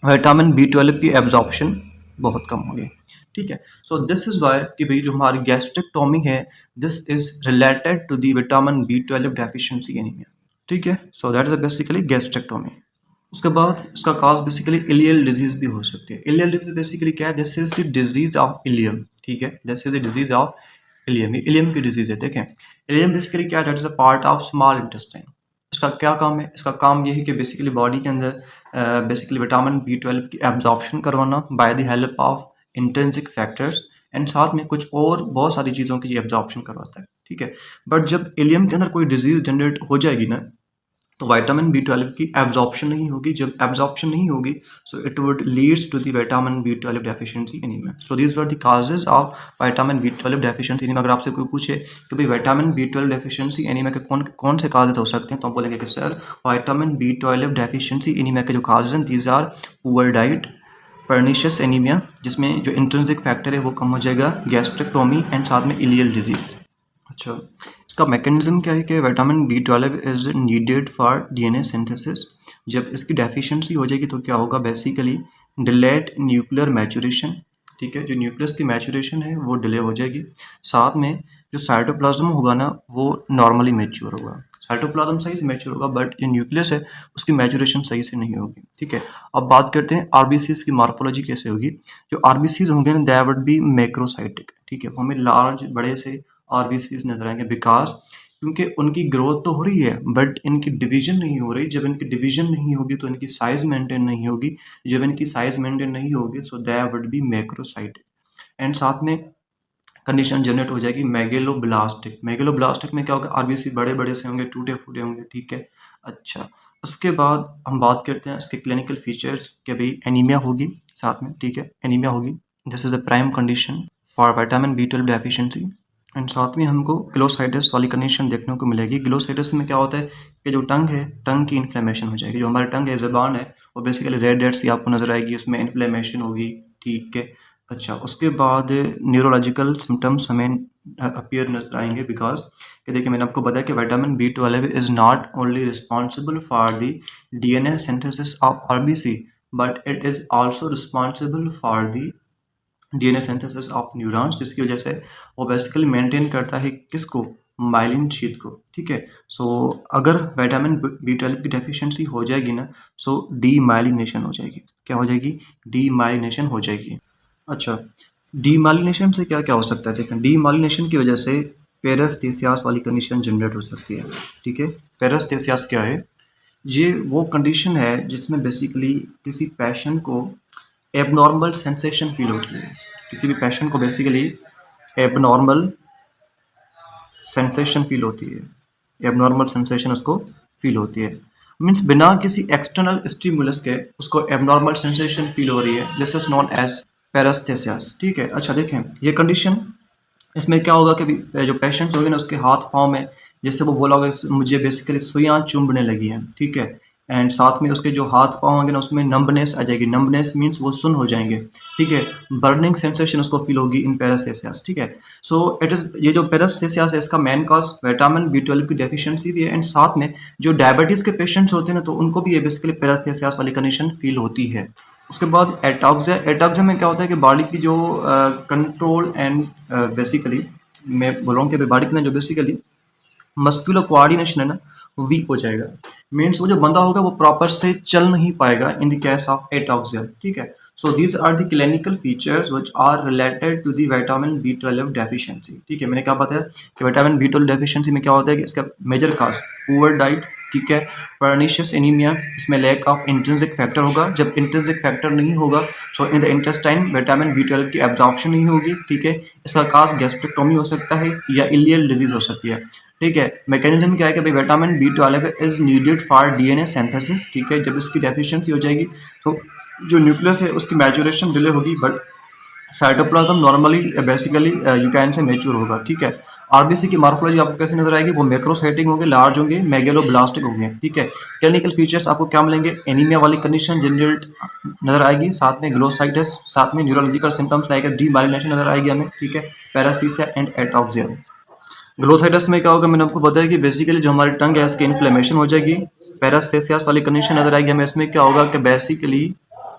विटामिन B12 की एब्जॉर्प्शन बहुत कम होगी। ठीक है, सो दिस इज वाई कि भाई जो हमारी गैस्ट्रेक्टोमी है this is related to the vitamin B12 deficiency anaemia. ठीक है, so that is basically gastrectomy. उसके बाद इसका काज बेसिकली इलियल डिजीज भी हो सकती है। इलियल डिजीज बेसिकली क्या है, this is the disease of ileum. ठीक है, this is the disease of ileum, ileum की डिजीज है। देखें इलियम बेसिकली क्या है, that is a part of small intestine. इसका क्या काम है, इसका काम ये है कि बेसिकली बॉडी के अंदर बेसिकली विटामिन B12 की एब्जॉर्प्शन करवाना bye the help of intrinsic factors and साथ में कुछ और बहुत सारी चीज़ों की एब्जॉर्प्शन करवाता है। ठीक है, बट जब इलियम के अंदर कोई डिजीज जनरेट हो जाएगी ना तो विटामिन B12 की एब्जॉर्प्शन नहीं होगी। जब एब्जॉर्प्शन नहीं होगी so it would leads to the vitamin B12 deficiency anaemia. So these were the causes of vitamin B12 deficiency anaemia. अगर आपसे कोई पूछे कि भाई विटामिन B12 डेफिशिएंसी एनीमिया के कौन कौन से काजेज हो सकते हैं तो आप बोलेंगे कि sir vitamin B12 deficiency anaemia के जो काजेज हैं these are poor diet, pernicious anaemia जिसमें जो इंट्रिंसिक फैक्टर है वो कम हो जाएगा, गैस्ट्रेक्टोमी एंड साथ में इलियल डिजीज। अच्छा, इसका मैकेनिज्म क्या है कि vitamin B12 is needed for DNA synthesis. जब इसकी डेफिशिएंसी हो जाएगी तो क्या होगा, बेसिकली डिलेड न्यूक्लियर मैचुरेशन। ठीक है, जो न्यूक्लियस की मैचुरेशन है वो डिले हो जाएगी। साथ में जो साइटोप्लाज्म होगा ना वो नॉर्मली मैच्योर होगा। साइटोप्लाज्म सही से मैच्योर होगा बट जो न्यूक्लियस है उसकी मैचुरेशन सही से नहीं होगी। ठीक है, अब बात करते हैं RBCs की मॉर्फोलॉजी कैसे होगी। जो RBCs होंगे ना दे वुड बी मैक्रोसाइटिक। ठीक है, हमें लार्ज बड़े से RBCs नजर आएंगे बिकॉज क्योंकि उनकी ग्रोथ तो हो रही है बट इनकी डिवीजन नहीं हो रही। जब इनकी डिवीजन नहीं होगी तो इनकी साइज मेंटेन नहीं होगी। जब इनकी साइज मेंटेन नहीं होगी so they would be macrocytic and साथ में कंडीशन जनरेट हो जाएगी मेगेलोब्लास्टिक। मेगेलोब्लास्टिक में क्या होगा, RBC बड़े बड़े से होंगे, टूटे फूटे होंगे। ठीक है, अच्छा उसके बाद हम बात करते हैं इसके क्लिनिकल फीचर्स के भाई एनीमिया होगी साथ में। ठीक है, एनीमिया होगी, this is the prime condition for vitamin B12 deficiency and साथ में हमको ग्लोसाइटिस वाली कंडीशन देखने को मिलेगी। ग्लोसाइटिस में क्या होता है कि जो टंग है, टंग की इन्फ्लेमेशन हो जाएगी। जो हमारी टंग है, ज़बान है, वो बेसिकली रेड रेड सी आपको नजर आएगी, उसमें इन्फ्लेमेशन होगी। ठीक है, अच्छा, उसके बाद न्यूरोलॉजिकल सिम्पटम्स हमें अपीयर नज़र आएँगे, बिकॉज़ कि देखिए मैंने आपको बताया कि vitamin B12 is not only responsible for the DNA synthesis of RBC, but it is also responsible for the DNA synthesis of neurons, जिसकी वजह से वो बेसिकली मेंटेन करता है किसको? माइलिन शीथ को, ठीक है। सो अगर विटामिन B12 की डेफिशिएंसी हो जाएगी ना, सो डीमाइलिनेशन हो जाएगी। क्या हो जाएगी? डीमाइलिनेशन हो जाएगी। अच्छा, डीमाइलिनेशन से क्या-क्या हो सकता है? देखें, डीमाइलिनेशन की वजह से पैरेस्थेसिस वाली कंडीशन जनरेट हो सकती है, ठीक है। पैरेस्थेसिस क्या है? ये वो कंडीशन है जिसमें बेसिकली किसी पेशेंट को एबनॉर्मल सेंसेशन फील होती है। किसी भी पेशेंट को बेसिकली एबनॉर्मल सेंसेशन फील होती है। एबनॉर्मल सेंसेशन उसको फील होती है, मीन्स बिना किसी एक्सटर्नल स्टिमुलस के उसको एबनॉर्मल सेंसेशन फील हो रही है। दिस इज नॉन एज पैरास्थेसिस, ठीक है। अच्छा देखें, ये कंडीशन, इसमें क्या होगा कि जो पेशेंट्स होंगे ना, उसके हाथ पाँव में, जैसे वो बोला होगा मुझे बेसिकली सुइयाँ चुभने लगी हैं, ठीक है। एंड साथ में उसके जो हाथ पाँव होंगे ना, उसमें नंबनेस आ जाएगी। नंबनेस मीन्स वो सुन्न हो जाएंगे, ठीक है। बर्निंग सेंसेशन उसको फील होगी इन पैरास्थेसिस, ठीक है। सो इट इज़, ये जो पैरास्थेसिस है इसका मेन कॉज विटामिन B12 की डेफिशिएंसी भी है। एंड साथ में जो डायबिटीज़ के पेशेंट्स होते हैं ना, तो उनको भी ये बेसिकली पैरास्थेसिस वाली कंडीशन फील होती है। उसके बाद एटॉक्सिया। एटॉक्सिया में क्या होता है कि बॉडी की जो कंट्रोल एंड बेसिकली मैं बोल रहा हूँ कि बॉडी की ना जो बेसिकली मस्कुलर कोऑर्डिनेशन है ना, वीक हो जाएगा। मीन्स वो जो बंदा होगा वो प्रॉपर से चल नहीं पाएगा in the case of ataxia, ठीक है। So these are the clinical features which are related to the vitamin B12 deficiency, ठीक है। मैंने क्या बताया कि विटामिन B12 डेफिशिएंसी में क्या होता है कि इसका मेजर कॉज पुअर डाइट, ठीक है। पर्निशियस एनीमिया, इसमें लैक ऑफ इंट्रिंसिक फैक्टर होगा। जब इंट्रिंसिक फैक्टर नहीं होगा, so in the intestine vitamin B12 की एब्जॉर्प्शन नहीं होगी, ठीक है। इसका कॉज गैस्ट्रेक्टोमी हो सकता है या इलियल डिजीज हो सकती है, ठीक है। मैकेनिज्म क्या है कि भाई vitamin B12 is needed for DNA synthesis, ठीक है। जब इसकी डेफिशिएंसी हो जाएगी तो जो न्यूक्लियस है उसकी मैच्योरेशन डिले होगी, but cytoplasm normally basically you can से मैच्योर होगा, ठीक है। आरबीसी की मॉर्फोलॉजी आपको कैसे नजर आएगी? वो मैक्रोसाइटिक होंगे, लार्ज होंगे, मेगेलोब्लास्टिक होंगे, ठीक है। क्लिनिकल फीचर्स आपको क्या मिलेंगे? एनीमिया वाली कंडीशन जनरेट नजर आएगी, साथ में ग्लोसाइटिस, साथ में न्यूरोलॉजिकल सिम्टम्स लाइक डीमाइलिनेशन नजर आएगी हमें, ठीक है। पैरास्थीसिया एंड एटॉक्सिया। ग्लोसाइटिस में क्या होगा? मैंने आपको बताया कि बेसिकली जो हमारी टंग है इसकी इन्फ्लेमेशन हो जाएगी। पैरास्थेसिस वाली कंडीशन नजर आएगी हमें। इसमें क्या होगा कि बेसिकली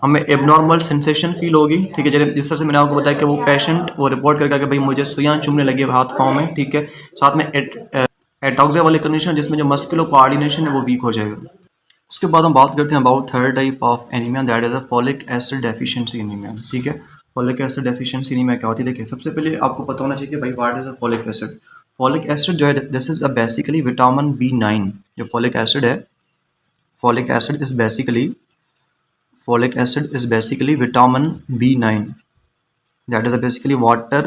हमें एबनॉर्मल सेंसेशन फील होगी, ठीक है। जिस तरह से मैंने आपको बताया कि वो पेशेंट वो रिपोर्ट करेगा कि भाई मुझे सुइयां चुभने लगी है हाथ पाँव में, ठीक है। साथ में एटॉक्सिया वाली कंडीशन जिसमें जो मस्कुलर कोऑर्डिनेशन है वो वीक हो जाएगा। उसके बाद हम बात करते हैं about third type of anaemia, that is a folic acid deficiency anaemia, ठीक है। फॉलिक एसिड डेफिशिएंसी एनीमिया क्या होती है? देखिए, सबसे पहले आपको पता होना चाहिए कि भाई what is a folic acid. Folic acid जो है, this is a basically vitamin B9। जो फॉलिक एसिड है, folic acid is basically folic acid is basically vitamin B9, that is a basically water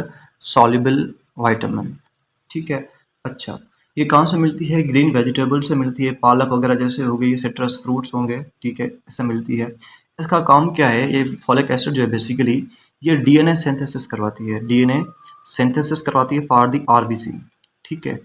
soluble vitamin, ठीक है। अच्छा, ये कहाँ से मिलती है? ग्रीन वेजिटेबल से मिलती है, पालक वगैरह जैसे हो गई, सिट्रस फ्रूट्स होंगे, ठीक है, इससे मिलती है। इसका काम क्या है? ये फॉलिक एसिड जो है बेसिकली ये डीएनए सिंथेसिस करवाती है, डीएनए सिंथेसिस करवाती है फॉर द आरबीसी, ठीक है।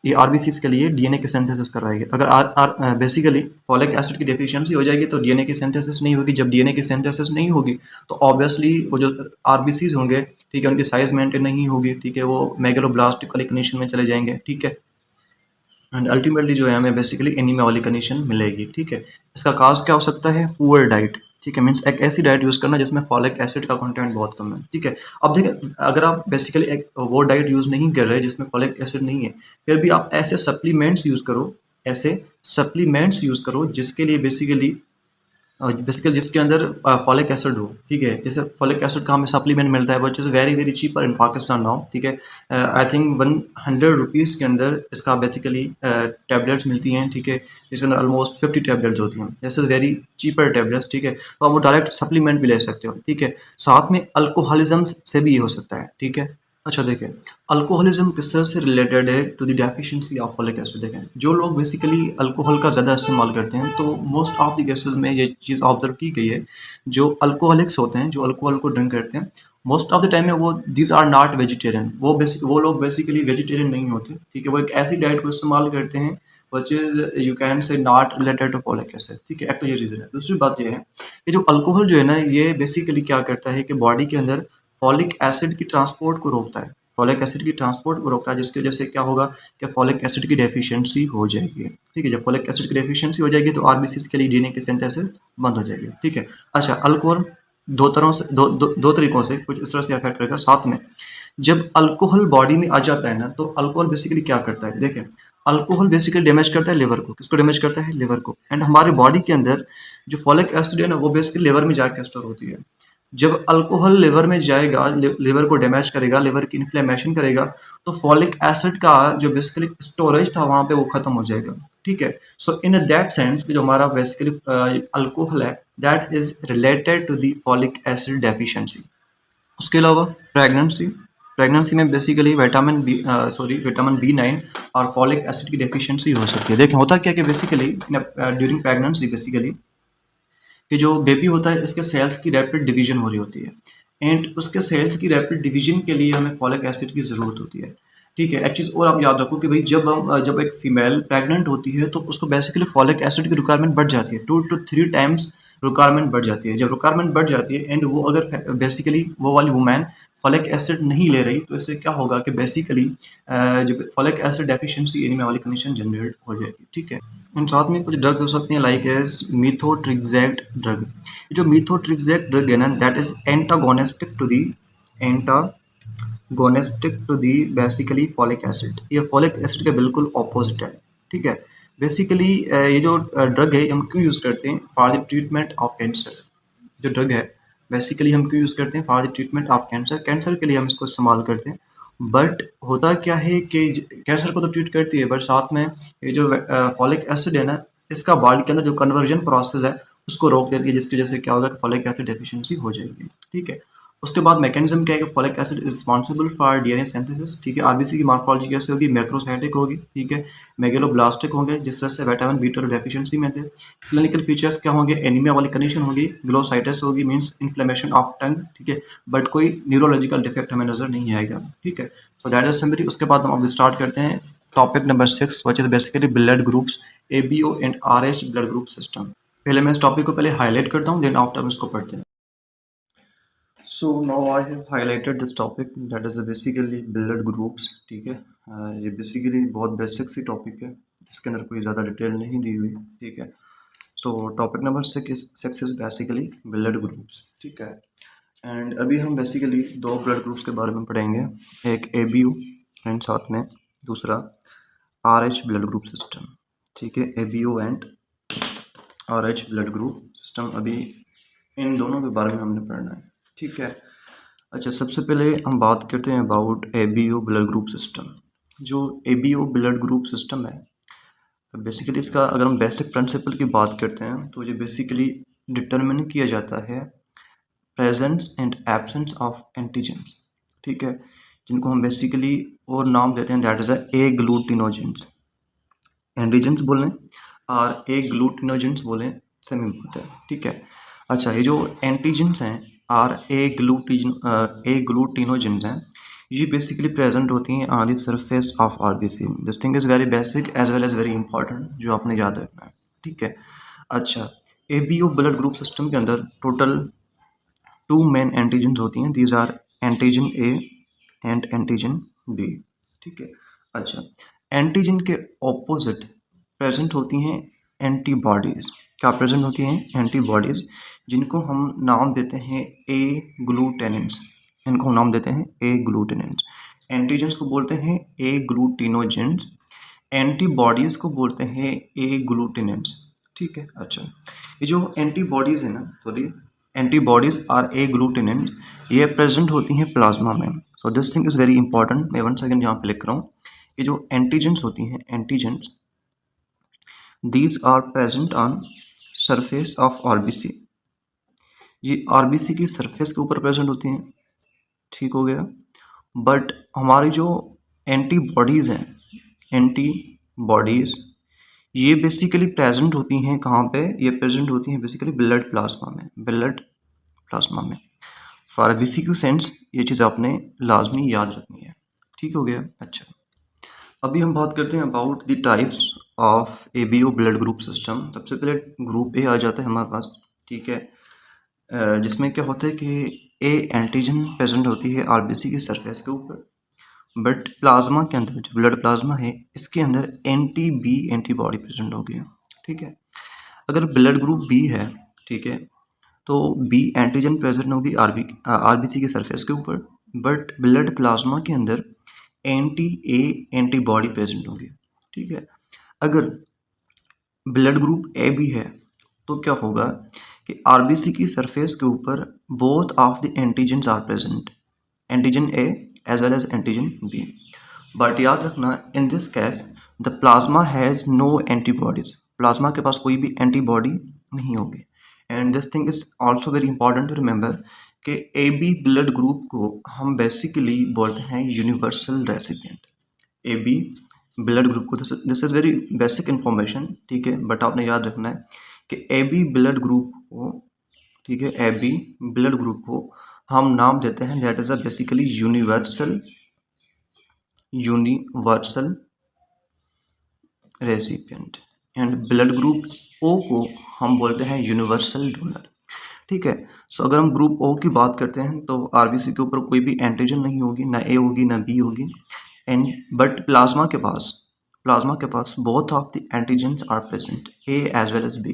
ये आरबीसीज के लिए डीएनए की सिंथेसिस करवाएगी। अगर बेसिकली फॉलिक एसिड की डेफिशिएंसी हो जाएगी तो डीएनए की सिंथेसिस नहीं होगी। जब डीएनए की सिंथेसिस नहीं होगी तो ऑब्वियसली वो जो आरबीसीज होंगे, ठीक है, उनकी साइज मेंटेन नहीं होगी, ठीक है, वो मेगलोब्लास्टिक वाली कंडीशन में चले जाएंगे, ठीक है। एंड अल्टीमेटली जो है हमें बेसिकली एनीमिया वाली कंडीशन मिलेगी, ठीक है। इसका काज क्या हो सकता है? पुअर डाइट, ठीक है। मीन्स एक ऐसी डाइट यूज़ करना जिसमें फॉलिक एसिड का कंटेंट बहुत कम है, ठीक है। अब देखिए, अगर आप बेसिकली एक वो डाइट यूज़ नहीं कर रहे जिसमें फॉलिक एसिड नहीं है, फिर भी आप ऐसे सप्लीमेंट्स यूज़ करो, ऐसे सप्लीमेंट्स यूज़ करो जिसके लिए बेसिकली जिसके अंदर फॉलिक एसिड हो, ठीक है। जैसे फॉलिक एसिड का हमें सप्लीमेंट मिलता है which is very very cheaper in Pakistan now, ठीक है। आई थिंक 100 रुपीज़ के अंदर इसका बेसिकली टैबलेट्स मिलती हैं, ठीक है। इसके अंदर ऑलमोस्ट 50 टैबलेट्स होती हैं। This is very cheaper tablets, ठीक है। तो आप वो डायरेक्ट सप्लीमेंट भी ले सकते हो, ठीक है। साथ में अल्कोहलिज्म से भी ये हो सकता है, ठीक है। अच्छा देखिए, अल्कोहलिज्म किस तरह से रिलेटेड है to the deficiency of folic acid. देखें, जो लोग बेसिकली अल्कोहल का ज़्यादा इस्तेमाल करते हैं, तो मोस्ट ऑफ द केसेस में ये चीज़ ऑब्जर्व की गई है, जो अल्कोहलिक्स होते हैं, जो अल्कोहल को ड्रिंक करते हैं, मोस्ट ऑफ द टाइम में वो दीज आर नॉट वेजिटेरियन। वो लोग बेसिकली वेजिटेरियन नहीं होते, ठीक है। वो एक ऐसी डाइट को इस्तेमाल करते हैं, which is you can say not related to folic acid, ठीक है। एक तो ये रीजन है। दूसरी बात ये है कि जो अल्कोहल जो है ना, ये बेसिकली क्या करता है कि बॉडी के अंदर फॉलिक एसिड की ट्रांसपोर्ट को रोकता है, फॉलिक एसिड की ट्रांसपोर्ट को रोकता है, जिसकी वजह से क्या होगा कि फॉलिक एसिड की डेफिशिएंसी हो जाएगी, ठीक है। जब फॉलिक एसिड की डेफिशिएंसी हो जाएगी तो आरबीसी के लिए डीएनए की सिंथेसिस बंद हो जाएगी, ठीक है। अच्छा, अल्कोहल दो तरह से दो तरीकों से कुछ इस तरह से अफेक्ट करेगा। साथ में जब अल्कोहल बॉडी में आ जाता है ना, तो अल्कोहल बेसिकली क्या करता है, देखें, अल्कोहल बेसिकली डैमेज करता है लिवर को। किसको डैमेज करता है? लिवर को। एंड हमारे बॉडी के अंदर जो फॉलिक एसिड है ना, वो बेसिकली लिवर में जाकर स्टोर होती है। जब अल्कोहल लिवर में जाएगा, लिवर को डैमेज करेगा, लिवर की इन्फ्लेमेशन करेगा, तो फॉलिक एसिड का जो बेसिकली स्टोरेज था वहां पे वो खत्म हो जाएगा, ठीक है। सो इन दैट सेंस जो हमारा बेसिकली अल्कोहल है, that is related to the folic acid deficiency. उसके अलावा प्रेगनेंसी, प्रेगनेंसी में बेसिकली विटामिन बी 9 और फॉलिक एसिड की डेफिशिएंसी हो सकती है। देखें, होता क्या है कि बेसिकली ड्यूरिंग प्रेगनेंसी बेसिकली कि जो बेबी होता है, इसके सेल्स की रैपिड डिवीजन हो रही होती है, एंड उसके सेल्स की रैपिड डिवीजन के लिए हमें फॉलिक एसिड की ज़रूरत होती है, ठीक है। एक चीज़ और आप याद रखो कि भाई जब एक फीमेल प्रेग्नेंट होती है तो उसको बेसिकली फॉलिक एसिड की रिक्वायरमेंट बढ़ जाती है, 2 to 3 टाइम्स रिक्वायरमेंट बढ़ जाती है। जब रिक्वायरमेंट बढ़ जाती है एंड वो अगर बेसिकली वो वाली वुमेन फॉलिक एसिड नहीं ले रही, तो इससे क्या होगा कि बेसिकली जो फॉलिक एसिड डेफिशिएंसी एनीमिया वाली कंडीशन जनरेट हो जाएगी, ठीक है। एंड साथ में कुछ ड्रग्स हो सकती हैं लाइक एज मीथोट्रिक्सेट ड्रग। जो मीथोट्रिक्सेट ड्रग है ना, that is antagonistic to the basically folic acid. ये फॉलिक एसिड के बिल्कुल ऑपोजिट है, ठीक है। बेसिकली ये जो ड्रग है हम क्यों यूज़ करते हैं? For the treatment of cancer. जो ड्रग है बेसिकली हम क्यों यूज़ करते हैं? For the treatment of cancer. Cancer के लिए हम इसको इस्तेमाल करते हैं। बट होता क्या है कि कैंसर को तो ट्रीट करती है, बट साथ में ये जो फॉलिक एसिड है ना, इसका बॉडी के अंदर जो कन्वर्जन प्रोसेस है उसको रोक देती है, जिसकी वजह से क्या होगा कि फॉलिक एसिड डेफिशिएंसी हो जाएगी, ठीक है। उसके बाद मैकेनिज्म क्या है कि folic acid is responsible for DNA synthesis, ठीक है। आरबीसी की मॉर्फोलॉजी कैसे होगी? मैक्रोसाइटिक होगी, ठीक है। मेगलोब्लास्टिक होंगे, जिस तरह से विटामिन बी12 डेफिशिएंसी में थे। क्लिनिकल फीचर्स क्या होंगे? एनीमिया वाली कंडीशन होगी, ग्लोसाइटिस होगी, मींस इन्फ्लेमेशन ऑफ टंग, ठीक है। बट कोई न्यूरोलॉजिकल डिफेक्ट हमें नजर नहीं आएगा, ठीक है। So that is summary. उसके बाद हम अब स्टार्ट करते हैं topic number 6, which is basically blood groups, ABO and RH blood group system. पहले मैं इस टॉपिक को पहले हाईलाइट करता हूँ, देन आफ्टर हम इसको पढ़ते हैं। So now I have highlighted this topic, that is basically blood groups, ठीक है। ये बेसिकली बहुत बेसिक सी टॉपिक है, इसके अंदर कोई ज़्यादा डिटेल नहीं दी हुई, ठीक है। सो topic number 6 is basically blood groups, ठीक है। एंड अभी हम बेसिकली 2 ब्लड ग्रुप्स के बारे में पढ़ेंगे, एक एबीयू एंड साथ में दूसरा आरएच ब्लड ग्रुप सिस्टम, ठीक है। ABU and RH blood group system, अभी इन दोनों के बारे में हमने पढ़ना है, ठीक है। अच्छा, सबसे पहले हम बात करते हैं about ABO blood group system. जो एबीओ ब्लड ग्रुप सिस्टम है, बेसिकली इसका अगर हम बेसिक प्रिंसिपल की बात करते हैं तो ये बेसिकली डिटरमिन किया जाता है presence and absence of antigens, ठीक है, जिनको हम बेसिकली और नाम देते हैं, दैट इज ए ग्लूटिनोजेंस। एंटीजेंस बोलें और ए ग्लूटिनोजेंस बोलें, सेम बात है, ठीक है। अच्छा, ये जो एंटीजेंस हैं आर ए ग्लूटिनोजेंस हैं, ये बेसिकली प्रेजेंट होती हैं on the surface of RBC. This thing is very basic as well as very important, जो आपने याद रखना है, ठीक है। अच्छा, एबीओ ब्लड ग्रुप सिस्टम के अंदर टोटल 2 मेन एंटीजेंस होती हैं, these are antigen A and antigen B, ठीक है। अच्छा, एंटीजन के ऑपोजिट प्रेजेंट होती हैं एंटीबॉडीज़। क्या प्रेजेंट होती हैं? एंटीबॉडीज़, जिनको हम नाम देते हैं ए ग्लूटेनेंस। इनको हम नाम देते हैं ए ग्लूटेनेंस। एंटीजेंस को बोलते हैं ए ग्लूटिनोजेंस, एंटीबॉडीज़ को बोलते हैं ए ग्लूटेनेंस, ठीक है। अच्छा, ये जो एंटीबॉडीज़ है ना, सॉरी, एंटीबॉडीज़ आर ए ग्लूटेनेंस, ये प्रेजेंट होती हैं प्लाज्मा में। So this thing is very important. मैं 1 सेकेंड यहाँ पे लिख रहा हूँ। ये जो एंटीजेंस होती हैं, antigens, these are present on surface of RBC। ये आरबीसी की सरफेस के ऊपर प्रेजेंट होती हैं, ठीक हो गया। बट हमारी जो एंटीबॉडीज़ हैं, एंटीबॉडीज़, ये बेसिकली प्रेजेंट होती हैं कहाँ पे? ये प्रेजेंट होती हैं बेसिकली ब्लड प्लाज्मा में, ब्लड प्लाज्मा में। फॉर आरबीसी क्यू सेंस ये चीज़ आपने लाजमी याद रखनी है, ठीक हो गया। अच्छा, अभी हम बात करते हैं about the types of ABO blood group system. सबसे पहले ग्रुप ए आ जाता है हमारे पास, ठीक है, जिसमें क्या होता है कि ए एंटीजन प्रेजेंट होती है आरबीसी की सरफेस के ऊपर, बट प्लाज्मा के अंदर जो ब्लड प्लाज्मा है इसके अंदर एंटी बी एंटीबॉडी प्रेजेंट होगी, ठीक है। अगर ब्लड ग्रुप बी है, ठीक है, तो बी एंटीजन प्रेजेंट होगी आरबीसी की सरफेस के ऊपर, बट ब्लड प्लाज्मा के अंदर एंटी ए एंटीबॉडी प्रेजेंट होगी, ठीक है। अगर ब्लड ग्रुप ए भी है तो क्या होगा कि आरबीसी की सरफेस के ऊपर both of the antigens are present, antigen A as well as antigen B, but याद रखना in this case the plasma has no antibodies, plasma के पास कोई भी एंटीबॉडी नहीं होगी। And this thing is also very important to remember कि A B blood group को हम बेसिकली बोलते हैं universal recipient. A B blood group को, this is very basic information, ठीक है, बट आपने याद रखना है कि ए बी ब्लड ग्रुप को, ठीक है, ए बी ब्लड ग्रुप को हम नाम देते हैं that is a basically universal recipient, and blood group O को हम बोलते हैं यूनिवर्सल डोनर, ठीक है। सो अगर हम ग्रुप ओ की बात करते हैं तो आरबीसी के ऊपर कोई भी एंटीजन नहीं होगी, ना ए होगी ना बी होगी, एंड बट प्लाज्मा के पास both of the antigens are present, A as well as B,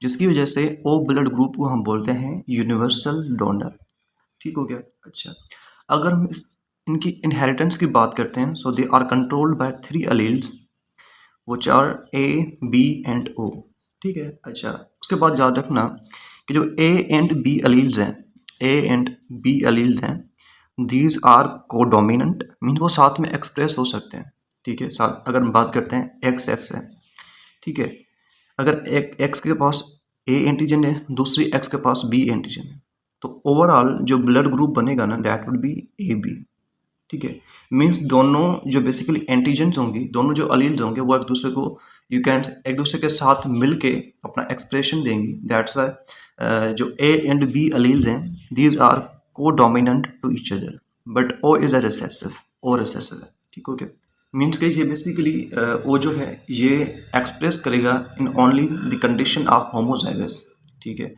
जिसकी वजह से ओ ब्लड ग्रुप को हम बोलते हैं यूनिवर्सल डोनर, ठीक हो गया। अच्छा, अगर हम इनकी इनहेरिटेंस की बात करते हैं, so they are controlled by 3 alleles which are A B and O, ठीक है। अच्छा, उसके बाद याद रखना कि जो ए एंड बी अलील्स हैं, दीज आर कोडोमिनेंट, मीन वो साथ में एक्सप्रेस हो सकते हैं, ठीक है। साथ अगर हम बात करते हैं एक्स एक्स है, ठीक है, अगर एक एक्स के पास ए एंटीजन है, दूसरी एक्स के पास बी एंटीजन है, तो ओवरऑल जो ब्लड ग्रुप बनेगा ना that would be A B, ठीक है। मीन्स दोनों जो बेसिकली एंटीजन्स होंगी, दोनों जो अलील्स होंगे वो एक दूसरे को एक दूसरे के साथ मिलके अपना एक्सप्रेशन देंगी, दैट्स वाई जो ए एंड बी अलील्स हैं these are codominant to each other, but O is a recessive, O recessive है, ठीक हो गया। मीन्स कि ये बेसिकली वो जो है ये एक्सप्रेस करेगा in only the condition of homozygous, ठीक है।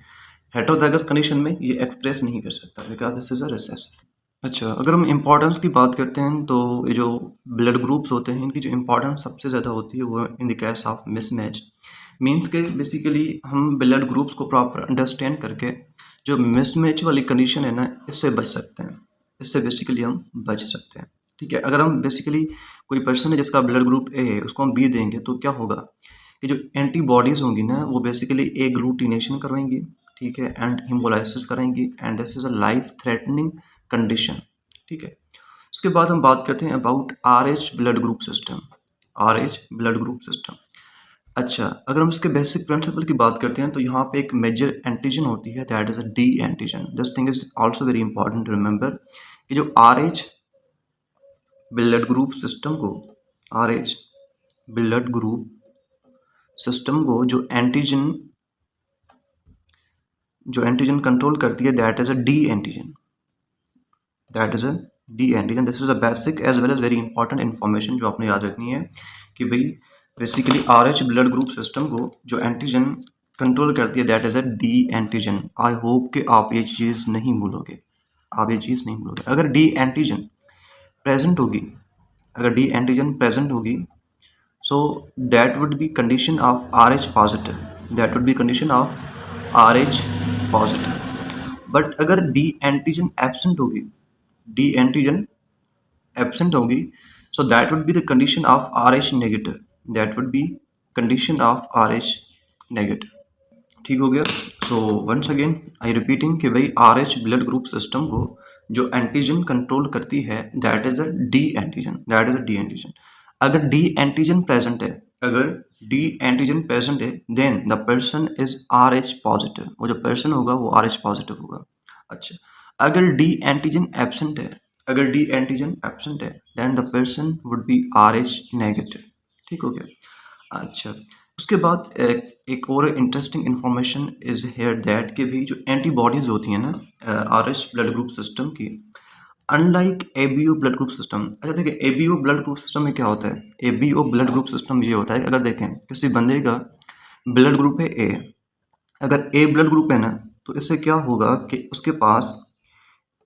हेटेरोजाइगस कंडीशन में ये एक्सप्रेस नहीं कर सकता because this is a recessive. अच्छा, अगर हम इम्पोर्टेंस की बात करते हैं तो ये जो ब्लड ग्रुप्स होते हैं इनकी जो इम्पोर्टेंस सबसे ज़्यादा होती है वो इन the case of mismatch. Means के बेसिकली हम ब्लड ग्रुप्स को प्रॉपर अंडरस्टैंड करके जो मिसमैच वाली कंडीशन है ना इससे बच सकते हैं, इससे बेसिकली हम बच सकते हैं, ठीक है। अगर हम बेसिकली कोई पर्सन है जिसका ब्लड ग्रुप ए है उसको हम बी देंगे तो क्या होगा कि जो एंटीबॉडीज़ होंगी ना वो बेसिकली ए ग्लूटिनेशन करवाएंगी, ठीक है, एंड हिमोलाइसिस कराएंगी, and this is a life threatening condition, ठीक है। उसके बाद हम बात करते हैं about Rh blood group system, Rh blood group system. अच्छा, अगर हम इसके बेसिक प्रिंसिपल की बात करते हैं तो यहाँ पे एक मेजर एंटीजन होती है that is a D antigen. This thing is also very important to remember कि जो आरएच ब्लड ग्रुप सिस्टम को, आरएच ब्लड ग्रुप सिस्टम को जो एंटीजन कंट्रोल करती है that is a D antigen, that is a D antigen. This is a basic as well as very important information जो आपने याद रखनी है कि भाई basically Rh blood group system को जो एंटीजन कंट्रोल करती है that is a D antigen. I hope कि आप ये चीज़ नहीं भूलोगे, आप ये चीज़ नहीं भूलोगे। अगर डी एंटीजन प्रेजेंट होगी, अगर डी एंटीजन प्रेजेंट होगी so that would be condition of RH positive, that would be condition of RH positive। but अगर D antigen absent होगी, D antigen absent होगी, so that would be the condition of RH negative, that would be condition of RH negative, ठीक हो गया। So once again I repeating कि भाई RH blood group system को जो antigen control करती है that is a D antigen, that is a D antigen. अगर डी एंटीजन प्रेजेंट है, अगर डी एंटीजन प्रेजेंट है then the person is R H positive, वो जो पर्सन होगा वो आर एच पॉजिटिव होगा। अच्छा, अगर डी एंटीजन एब्सेंट है, अगर डी एंटीजन एब्सेंट है then the person would be R H negative, ठीक हो गया। अच्छा, उसके बाद एक और interesting information is here that कि भी जो एंटीबॉडीज़ होती हैं ना R H blood group system की, unlike ABO blood group system. अच्छा देखिए, एबीओ ब्लड ग्रुप सिस्टम में क्या होता है? एबीओ ब्लड ग्रुप सिस्टम ये होता है कि अगर देखें किसी बंदे का ब्लड ग्रुप है ए, अगर ए ब्लड ग्रुप है ना, तो इससे क्या होगा कि उसके पास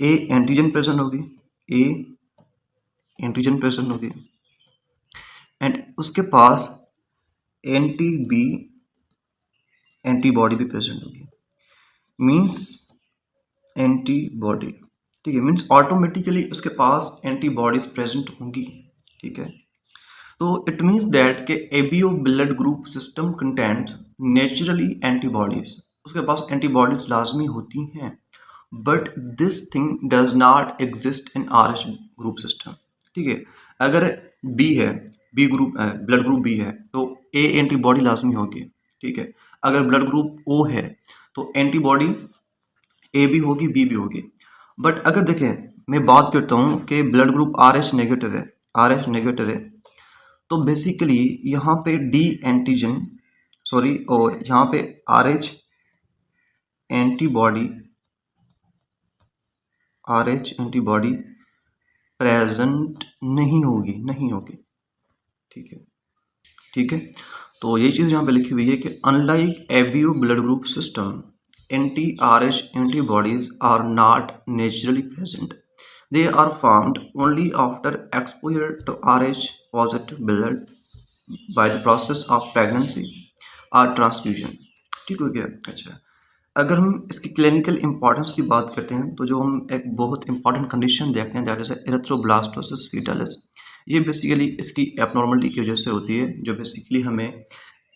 ए एंटीजन प्रेजेंट होगी, ए एंटीजन प्रेजेंट होगी, एंड उसके पास एंटी बी एंटीबॉडी भी प्रेजेंट होगी, मीन्स एंटीबॉडी, ठीक है, मीन्स ऑटोमेटिकली उसके पास एंटीबॉडीज प्रेजेंट होंगी, ठीक है। तो इट मीन्स दैट के ABO blood group system contents naturally antibodies, उसके पास एंटीबॉडीज लाजमी होती हैं, but this thing does not exist in R H group system, ठीक है। अगर बी है, B group blood group B है, तो ए एंटीबॉडी लाजमी होगी, ठीक है। अगर ब्लड ग्रुप ओ है तो एंटीबॉडी ए भी होगी, बी भी होगी। बट अगर देखें, मैं बात करता हूँ कि blood group are H negative है, आर एच नेगेटिव है, तो बेसिकली यहाँ पे डी एंटीजन, सॉरी, और यहाँ पे R H antibody, R H antibody present नहीं होगी, नहीं होगी, ठीक है, ठीक है। तो ये चीज़ यहाँ पे लिखी हुई है कि unlike ABO blood group system, anti R H antibodies are not naturally present, they are formed only after exposure to Rh positive blood by the process of pregnancy or transfusion, ठीक हो गया। अच्छा, अगर हम इसकी क्लिनिकल इंपॉर्टेंस की बात करते हैं तो जो हम एक बहुत इंपॉर्टेंट कंडीशन देखते हैं दैट इज एरिथ्रोब्लास्टोसिस फीटलिस, ये बेसिकली इसकी एबनॉर्मलिटी की वजह से होती है, जो बेसिकली हमें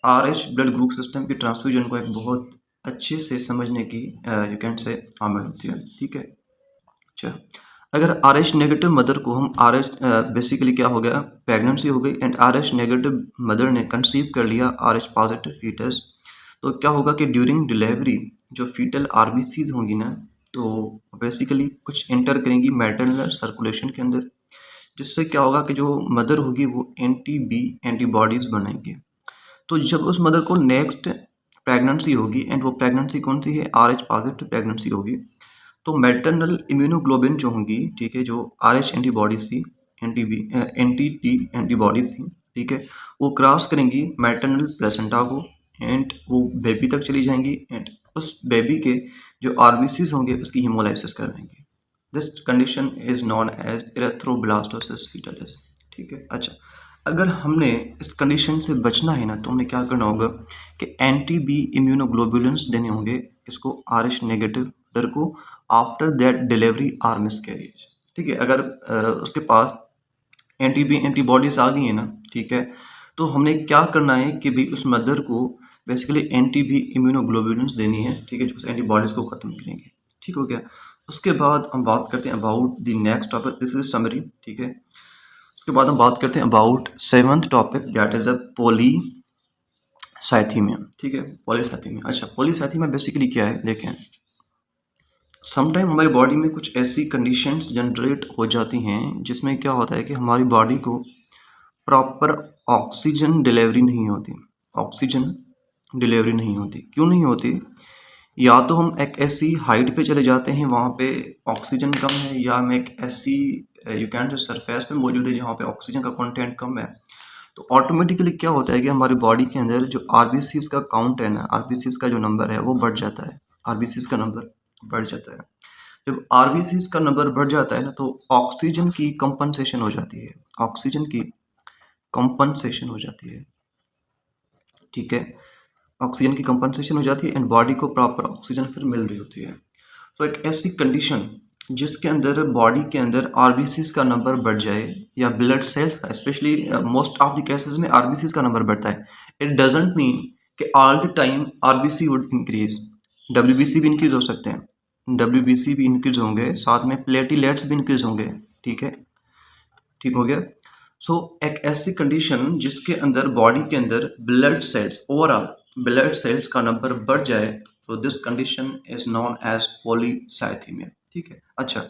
RH ब्लड ग्रुप सिस्टम की ट्रांसफ्यूजन को एक बहुत अच्छे से समझने की यू कैन से हामिल होती है, ठीक है। अच्छा, अगर RH नेगेटिव मदर को हम RH बेसिकली क्या हो गया, प्रेगनेंसी हो गई एंड RH नेगेटिव मदर ने कंसीव कर लिया RH पॉजिटिव फीटस, तो क्या होगा कि ड्यूरिंग डिलीवरी जो फीटल आरबीसीज होंगी ना, तो बेसिकली कुछ एंटर करेंगी मैटरनल सर्कुलेशन के अंदर, जिससे क्या होगा कि जो मदर होगी वो एंटी बी एंटीबॉडीज़ बनाएंगे। तो जब उस मदर को नेक्स्ट प्रेगनेंसी होगी एंड वो प्रेगनेंसी कौन सी है, RH पॉजिटिव प्रेगनेंसी होगी, तो मैटरनल इम्यूनोग्लोबिन जो होंगी, ठीक है, जो RH एंटीबॉडीज थी, एंटी टी एंटीबॉडीज थी, ठीक है, वो क्रॉस करेंगी मैटरनल प्लेसेंटा को एंड वो बेबी तक चली जाएंगी एंड उस बेबी के जो आरबीसीज होंगे उसकी हीमोलाइसिस करवाएंगे। This condition is known as erythroblastosis fetalis, ठीक है। अच्छा, अगर हमने इस कंडीशन से बचना है ना, तो हमें क्या करना होगा कि एंटी बी इम्यूनोग्लोबुलेंस देने होंगे इसको RH नेगेटिव मदर को after that delivery or miscarriage, ठीक है। अगर उसके पास एंटी बी एंटीबॉडीज आ गई है ना, ठीक है, तो हमने क्या करना है कि भाई उस मदर को बेसिकली एंटी बी इम्यूनोग्लोबुलेंस देनी है, ठीक है, जो उस एंटीबॉडीज को खत्म करेंगे, ठीक हो गया। उसके बाद हम बात करते हैं about the next topic, this is summary, ठीक है। उसके बाद हम बात करते हैं about 7th topic that is a polycythaemia, ठीक है, पॉलीसाइथीमिया। अच्छा, पॉलीसाइथीमिया बेसिकली क्या है, देखें, समटाइम हमारी बॉडी में कुछ ऐसी कंडीशंस जनरेट हो जाती हैं जिसमें क्या होता है कि हमारी बॉडी को प्रॉपर ऑक्सीजन डिलीवरी नहीं होती, ऑक्सीजन डिलीवरी नहीं होती। क्यों नहीं होती? या तो हम एक ऐसी हाइट पे चले जाते हैं वहाँ पे ऑक्सीजन कम है, या हम एक ऐसी यू कैन से सरफेस पे मौजूद है जहाँ पे ऑक्सीजन का कंटेंट कम है, तो ऑटोमेटिकली क्या होता है कि हमारी बॉडी के अंदर जो आरबीसीज का काउंट है ना, आरबीसीज का जो नंबर है वो बढ़ जाता है, आरबीसीज का नंबर बढ़ जाता है। जब आरबीसीज का नंबर बढ़ जाता है ना, तो ऑक्सीजन की कंपनसेशन हो जाती है, ऑक्सीजन की कंपनसेशन हो जाती है, ठीक है, ऑक्सीजन की कंपनसेशन हो जाती है एंड बॉडी को प्रॉपर ऑक्सीजन फिर मिल रही होती है। तो एक ऐसी कंडीशन जिसके अंदर बॉडी के अंदर आरबीसीज का नंबर बढ़ जाए या ब्लड सेल्स का, specially most of the cases में आरबीसीज का नंबर बढ़ता है, इट डजंट मीन कि all the time RBC would increase, WBC भी इंक्रीज हो सकते हैं, डब्ल्यूबीसी भी इंक्रीज होंगे, साथ में प्लेटिलेट्स भी इंक्रीज होंगे, ठीक है, ठीक हो गया। सो एक ऐसी कंडीशन जिसके अंदर बॉडी के अंदर blood cells, overall blood cells का नंबर बढ़ जाए, so this condition is known as polycythaemia, ठीक है। अच्छा,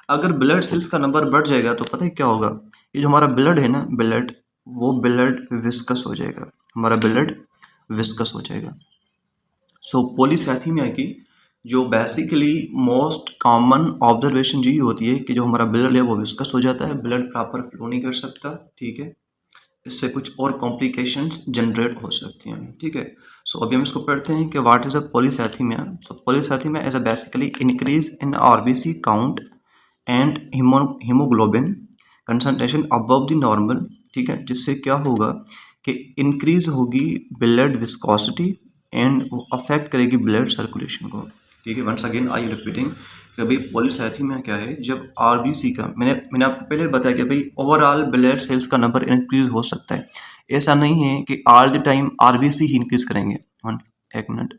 अगर ब्लड सेल्स का नंबर बढ़ जाएगा तो पता है क्या होगा, ये जो हमारा ब्लड है ना, ब्लड, वो ब्लड विस्कस हो जाएगा, हमारा ब्लड विस्कस हो जाएगा। सो पॉलीसाइथीमिया की जो बेसिकली मोस्ट कॉमन ऑब्जर्वेशन यही होती है कि जो हमारा ब्लड है वो विस्कस हो जाता है, ब्लड प्रॉपर फ्लो नहीं कर सकता, ठीक है। इससे कुछ और कॉम्प्लिकेशंस जनरेट हो सकती हैं, ठीक है। सो अभी हम इसको पढ़ते हैं कि what is a polycythaemia. So polycythaemia is a basically increase in RBC count and haemoglobin concentration above the normal, ठीक है। जिससे क्या होगा कि इंक्रीज होगी ब्लड विस्कोसिटी एंड वो अफेक्ट करेगी ब्लड सर्कुलेशन को, ठीक है। वंस अगेन आई रिपीटिंग कि भाई पॉलीसाइथीमिया क्या है, जब आरबीसी का मैंने आपको पहले बताया कि भाई ओवरऑल ब्लड सेल्स का नंबर इंक्रीज हो सकता है। ऐसा नहीं है कि all the time RBC he increase करेंगे। एक मिनट,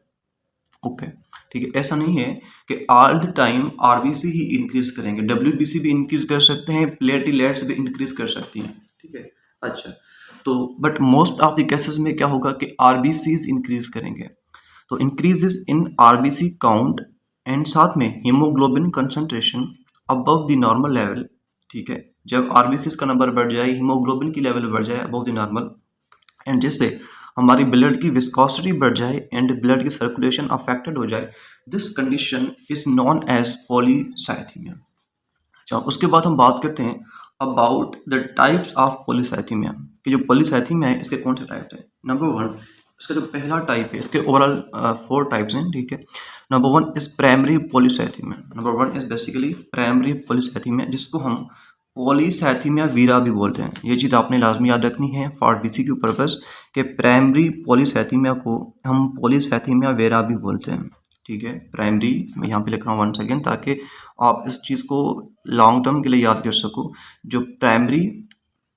ओके, ठीक है। ऐसा नहीं है कि all the time RBC he increase करेंगे, डब्ल्यूबीसी भी इंक्रीज कर सकते हैं, प्लेटलेट्स भी इंक्रीज कर सकती हैं, ठीक है। अच्छा, तो but most of the cases में क्या होगा कि आरबीसीज इंक्रीज करेंगे। तो increases in RBC count and साथ में haemoglobin concentration above the normal level, ठीक है। जब आरबीसी का नंबर बढ़ जाए, हीमोग्लोबिन की लेवल बढ़ जाए अबव द नॉर्मल, एंड जिससे हमारी ब्लड की विस्कोसिटी बढ़ जाए एंड ब्लड की सर्कुलेशन अफेक्टेड हो जाए, this condition is known as polycythaemia. अच्छा, उसके बाद हम बात करते हैं about the types of polycythaemia कि जो पॉलीसाइथीमिया है इसके कौन से टाइप्स हैं। नंबर वन, इसका जो पहला टाइप है, इसके ओवरऑल 4 टाइप्स हैं, ठीक है। Number one is primary polycythaemia. Number one is basically primary polycythaemia, जिसको हम पॉलीसाइथीमिया वीरा भी बोलते हैं। ये चीज़ आपने लाजमी याद रखनी है फॉर बीसी के पर्पस कि प्राइमरी पॉलीसाइथीमिया को हम पॉलीसाइथीमिया वेरा भी बोलते हैं, ठीक है। प्राइमरी मैं यहाँ पे लिख रहा हूँ वन सेकेंड, ताकि आप इस चीज़ को लॉन्ग टर्म के लिए याद कर सको। जो प्राइमरी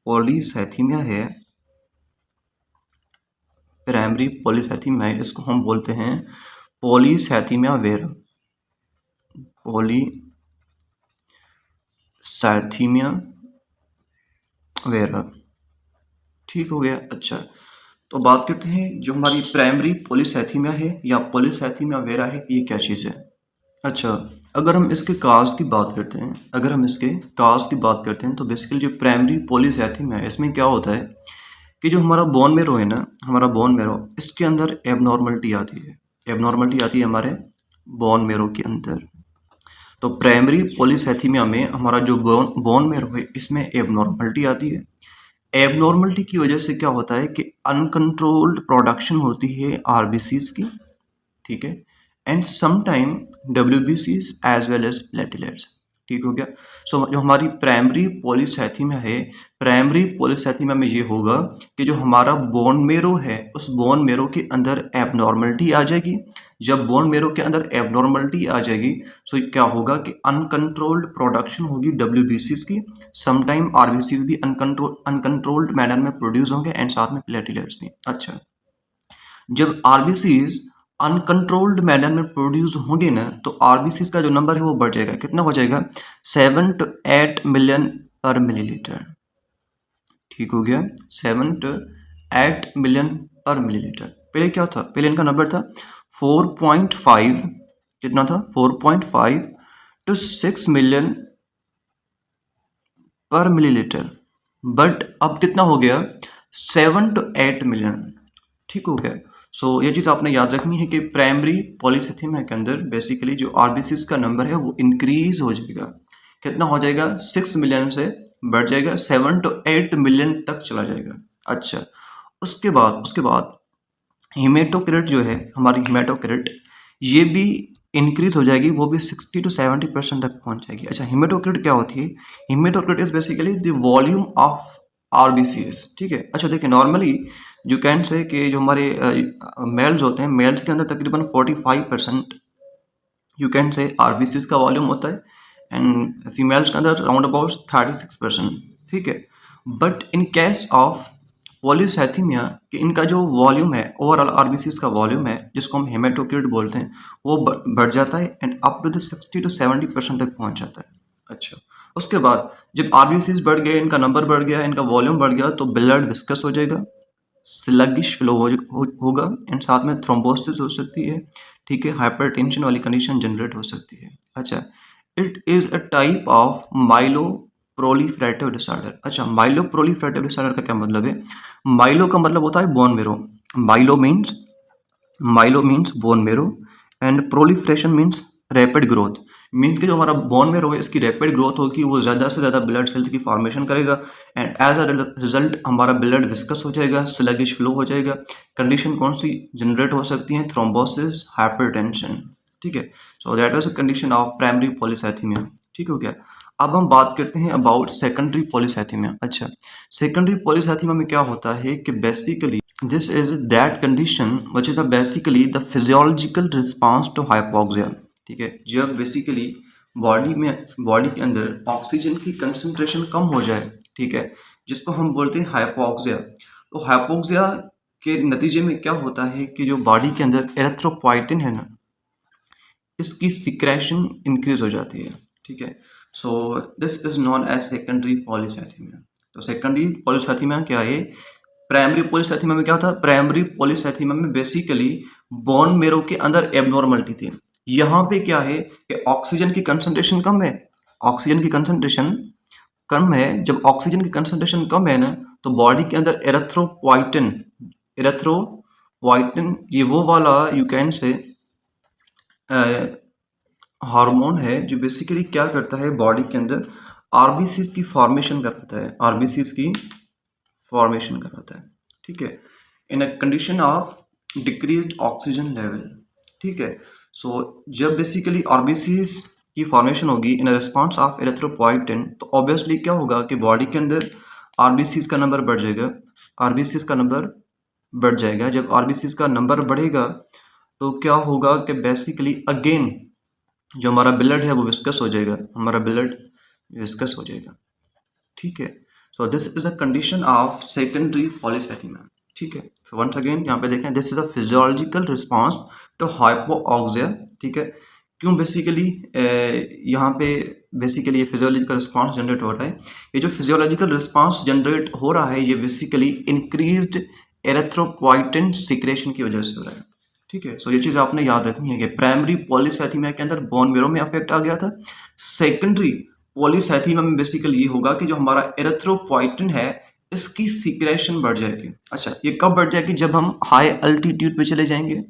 पॉलीसाइथीमिया है, प्राइमरी पॉलीसाइथीमिया है, इसको हम बोलते हैं पॉलीसाइथीमिया वेरा, पॉलीसाइथीमिया वेरा, ठीक हो गया। अच्छा, तो बात करते हैं जो हमारी प्राइमरी पॉलीसाइथीमिया है या पॉलीसाइथीमिया वेरा है, ये क्या चीज़ है। अच्छा, अगर हम इसके काज की बात करते हैं, तो बेसिकली जो प्राइमरी पॉलीसाइथीमिया है इसमें क्या होता है कि जो हमारा बोन मेरो है ना, हमारा बोन मेरो, इसके अंदर एबनॉर्मलिटी आती है हमारे बोन मेरो के अंदर। तो प्राइमरी पॉलीसाइथीमिया में हमारा जो बोन मेरो है इसमें एबनॉर्मलिटी आती है। एबनॉर्मलिटी की वजह से क्या होता है कि अनकंट्रोल्ड प्रोडक्शन होती है आरबीसीज की, ठीक है, एंड समटाइम डब्ल्यूबीसीज एज वेल एज प्लेटलेट्स, ठीक हो गया। सो जो हमारी प्राइमरी पॉलीसाइथीमिया है, प्राइमरी पॉलीसाइथीमिया में ये होगा कि जो हमारा बोन मेरो है उस बोन मेरो के अंदर एबनॉर्मलिटी आ जाएगी। जब बोन मेरो के अंदर एबनॉर्मलिटी आ जाएगी सो क्या होगा कि अनकंट्रोल्ड प्रोडक्शन होगी डब्ल्यूबीसीज की, समटाइम आरबीसीज भी अनकंट्रोल्ड मैनर में प्रोड्यूस होंगे एंड साथ में प्लेटलेट्स भी। अच्छा, जब आरबीसीज अनकंट्रोल्ड मैनर में प्रोड्यूस होंगे ना, तो आरबीसीज का जो नंबर है वो बढ़ जाएगा। कितना हो जाएगा? 7 to 8 मिलियन पर मिलीलीटर, ठीक हो गया। 7 to 8 मिलियन पर मिलीलीटर। पहले क्या था? पहले इनका नंबर था 4.5, कितना था? 4.5 to 6 मिलियन पर मिलीलीटर, बट अब कितना हो गया? 7 to 8 मिलियन, ठीक हो गया। सो ये चीज़ आपने याद रखनी है कि प्राइमरी पॉलीसाइथीमिया के अंदर बेसिकली जो आरबीसीज का नंबर है वो इंक्रीज हो जाएगा। कितना हो जाएगा? 6 मिलियन से बढ़ जाएगा 7 to 8 मिलियन तक चला जाएगा। अच्छा, उसके बाद हीमेटोक्रिट जो है, हमारी हीमेटोक्रिट, ये भी इंक्रीज हो जाएगी, वो भी 60 to 70% तक पहुंच जाएगी। अच्छा, हीमेटोक्रिट क्या होती है? Haematocrit is basically the volume of RBCs, ठीक है। अच्छा देखिए, नॉर्मली यू कैन से कि जो हमारे मेल्स होते हैं, मेल्स के अंदर तकरीबन 45% यू कैन से आरबीसीज का वॉल्यूम होता है एंड फीमेल्स के अंदर राउंड अबाउट 36%, ठीक है। But in case of polycythaemia कि इनका जो वॉल्यूम है, ओवरऑल आरबीसीज का वॉल्यूम है, जिसको हम हेमेटोक्रिट बोलते हैं, वो बढ़ जाता है and up to the 60 to 70% तक पहुंच जाता है। अच्छा, उसके बाद जब आरबीसीज बढ़ गए, इनका नंबर बढ़ गया, इनका वॉल्यूम बढ़ गया, तो ब्लड विस्कस हो जाएगा, स्लगिश फ्लो होगा एंड साथ में थ्रोम्बोसिस हो सकती है, ठीक है। हाइपरटेंशन वाली कंडीशन जनरेट हो सकती है। अच्छा, it is a type of myelo proliferative disorder. अच्छा, माइलो प्रोलिफरेटिव डिसऑर्डर का क्या मतलब है? माइलो का मतलब होता है bone marrow. Myelo means bone marrow and proliferation means rapid growth, means कि जो हमारा बोन मेरो है इसकी रैपिड ग्रोथ होगी, वो ज़्यादा से ज़्यादा ब्लड सेल्स की फॉर्मेशन करेगा एंड एज अ रिजल्ट हमारा ब्लड विस्कस हो जाएगा, स्लगिश फ्लो हो जाएगा। कंडीशन कौन सी जनरेट हो सकती है? थ्रोम्बोसिस, हाइपरटेंशन, ठीक है। So that was a condition of primary polycythaemia, ठीक हो गया। अब हम बात करते हैं अबाउट सेकेंडरी पॉलीसाइथेमिया। अच्छा, सेकेंडरी पॉलीसाइथेमिया में क्या होता है कि basically this is that condition which is basically the physiological response to hypoxia, ठीक है। जब बेसिकली बॉडी के अंदर ऑक्सीजन की कंसंट्रेशन कम हो जाए, ठीक है, जिसको हम बोलते हैं हाइपोक्सिया। तो हाइपोक्सिया के नतीजे में क्या होता है कि जो बॉडी के अंदर एरिथ्रोपोइटिन है ना, इसकी सिक्रेशन इंक्रीज हो जाती है, ठीक है। So this is known as secondary polycythaemia. तो सेकेंडरी पॉलीसाइथेमिया क्या है? प्राइमरी पॉलीसाइथेमिया में क्या था? प्राइमरी पॉलीसाइथेमिया में बेसिकली बोन मेरो के अंदर एबनॉर्मलिटी थी। यहाँ पे क्या है कि ऑक्सीजन की कंसंट्रेशन कम है, ऑक्सीजन की कंसंट्रेशन कम है। जब ऑक्सीजन की कंसंट्रेशन कम है ना, तो बॉडी के अंदर एरेथ्रोपोइटिन ये वो वाला यू कैन से हार्मोन है जो बेसिकली क्या करता है, बॉडी के अंदर आरबीसीज की फॉर्मेशन कराता है, आरबीसीज की फॉर्मेशन कराता है, ठीक है, in a condition of decreased oxygen level, ठीक है। सो जब बेसिकली आरबीसीज की फॉर्मेशन होगी इन रिस्पॉन्स ऑफ एरिथ्रोपोइटिन, तो ऑब्वियसली क्या होगा कि बॉडी के अंदर आरबीसीज का नंबर बढ़ जाएगा, आरबीसीज का नंबर बढ़ जाएगा। जब आरबीसीज का नंबर बढ़ेगा तो क्या होगा कि बेसिकली अगेन जो हमारा ब्लड है वो विस्कस हो जाएगा, हमारा ब्लड विस्कस हो जाएगा, ठीक है। So this is a condition of secondary polycythaemia, ठीक है। सो वंस अगेन यहाँ पे देखें, this is a physiological response to hypoxia, ठीक है। क्यों बेसिकली यहाँ पे बेसिकली ये फिजियोलॉजिकल रिस्पांस जनरेट हो रहा है? ये जो फिजियोलॉजिकल रिस्पांस जनरेट हो रहा है ये बेसिकली इंक्रीज्ड एरिथ्रोपोइटिन सिक्रेशन की वजह से हो रहा है, ठीक है। सो ये चीज़ आपने याद रखनी है कि प्राइमरी पॉलीसाइथेमिया के अंदर बोन मेरो में अफेक्ट आ गया था, सेकेंडरी पॉलीसाइथेमिया में बेसिकली ये होगा कि जो हमारा एरिथ्रोपोइटिन है इसकी सिक्रेशन बढ़ जाएगी। अच्छा, ये कब बढ़ जाएगी? जब हम हाई अल्टीट्यूड पे चले जाएंगे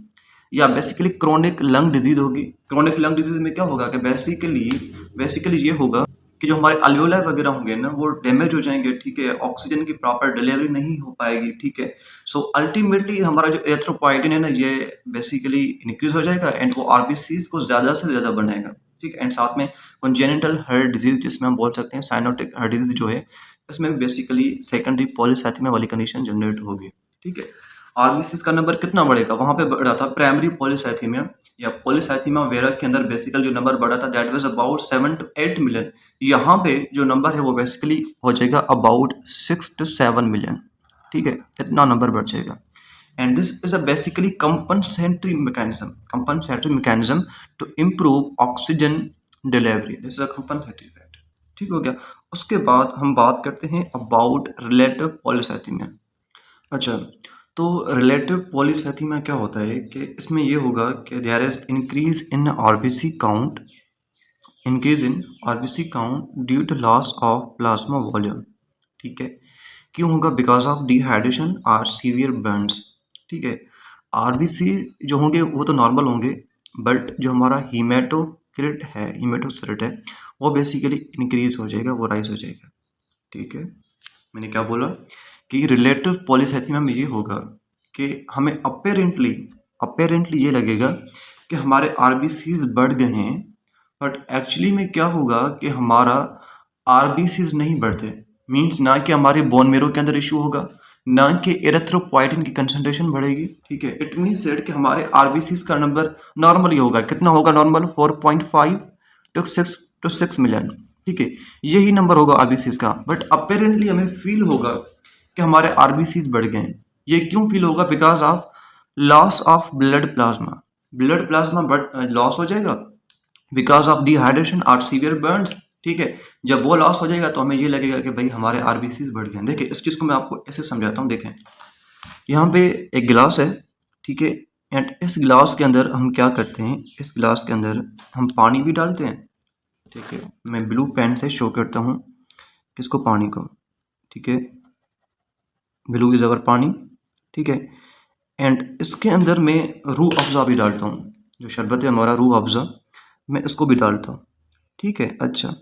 या बेसिकली क्रोनिक लंग डिजीज होगी। क्रोनिक लंग डिजीज में क्या होगा कि बेसिकली ये होगा कि जो हमारे अल्वेओलाई वगैरह होंगे ना वो डैमेज हो जाएंगे, ठीक है, ऑक्सीजन की प्रॉपर डिलीवरी नहीं हो पाएगी, ठीक है। सो अल्टीमेटली हमारा जो एरिथ्रोपोइटिन है ना ये बेसिकली इंक्रीज हो जाएगा एंड वो आरबीसीज को ज़्यादा से ज़्यादा बनाएगा, ठीक है। एंड साथ में कंजेनिटल हार्ट डिजीज जिसमें हम बोल सकते हैं साइनोटिक हार्ट डिजीज जो है, इसमें बेसिकली सेकेंडरी पॉलीसाइथेमिया वाली कंडीशन जनरेट होगी, ठीक है। आरबीसीज का नंबर कितना बढ़ेगा? वहां पे बढ़ा था प्राइमरी पॉलीसाइथेमिया या पॉलीसाइथेमिया वेरा के अंदर बेसिकली जो नंबर बढ़ा था that was about 7 to 8 million. यहाँ पे जो नंबर है वो बेसिकली हो जाएगा अबाउट 6 to 7 मिलियन, ठीक है, इतना नंबर बढ़ जाएगा। And this is a basically compensatory mechanism to improve oxygen delivery, this is a compensatory factor, ठीक हो गया। उसके बाद हम बात करते हैं अबाउट रिलेटिव पॉलीसाइथेमिया। अच्छा, तो रिलेटिव पॉलीसाइथेमिया क्या होता है कि इसमें ये होगा कि there is increase in RBC count, due to loss of plasma volume, ठीक है। क्यों होगा? बिकॉज ऑफ डिहाइड्रेशन और सीवियर बर्न्स, ठीक है। आरबीसी जो होंगे वो तो नॉर्मल होंगे, बट जो हमारा हीमेटोक्रिट है वो बेसिकली इंक्रीज हो जाएगा, वो राइज हो जाएगा, ठीक है। मैंने क्या बोला कि रिलेटिव पॉलीसाइथेमिया में ये होगा कि हमें अपेरेंटली ये लगेगा कि हमारे आरबीसीज बढ़ गए हैं, बट एक्चुअली में क्या होगा कि हमारा आरबीसीज नहीं बढ़ते, मींस ना कि हमारे बोन मेरो के अंदर इशू होगा, ना कि एरिथ्रोपोइटिन की कंसंट्रेशन बढ़ेगी, ठीक है। इट मींस दैट कि हमारे आरबीसीज का नंबर नॉर्मल ही होगा। कितना होगा नॉर्मल? 4.5 to 6 मिलियन, ठीक है, यही नंबर होगा आरबीसीज का। बट अपेरेंटली हमें फील होगा कि हमारे आरबीसीज बढ़ गए हैं। ये क्यों फील होगा? Because of loss of blood plasma loss हो जाएगा बिकॉज ऑफ डिहाइड्रेशन और सीवियर बर्न्स, ठीक है। जब वो लॉस हो जाएगा तो हमें ये लगेगा कि भाई हमारे आरबीसीज बढ़ गए हैं। देखिए इस चीज़ को मैं आपको ऐसे समझाता हूँ। देखें यहाँ पे एक गिलास है, ठीक है, एंड इस गिलास के अंदर हम क्या करते हैं, इस गिलास के अंदर हम पानी भी डालते हैं, ठीक है। मैं ब्लू पेन से शो करता हूँ किसको? पानी को, ठीक है, ब्लू इज अवर पानी, ठीक है। एंड इसके अंदर मैं रूह अफ़ज़ा भी डालता हूँ, जो शरबत है हमारा रूह अफ़ज़ा, मैं इसको भी डालता हूँ, ठीक है। अच्छा,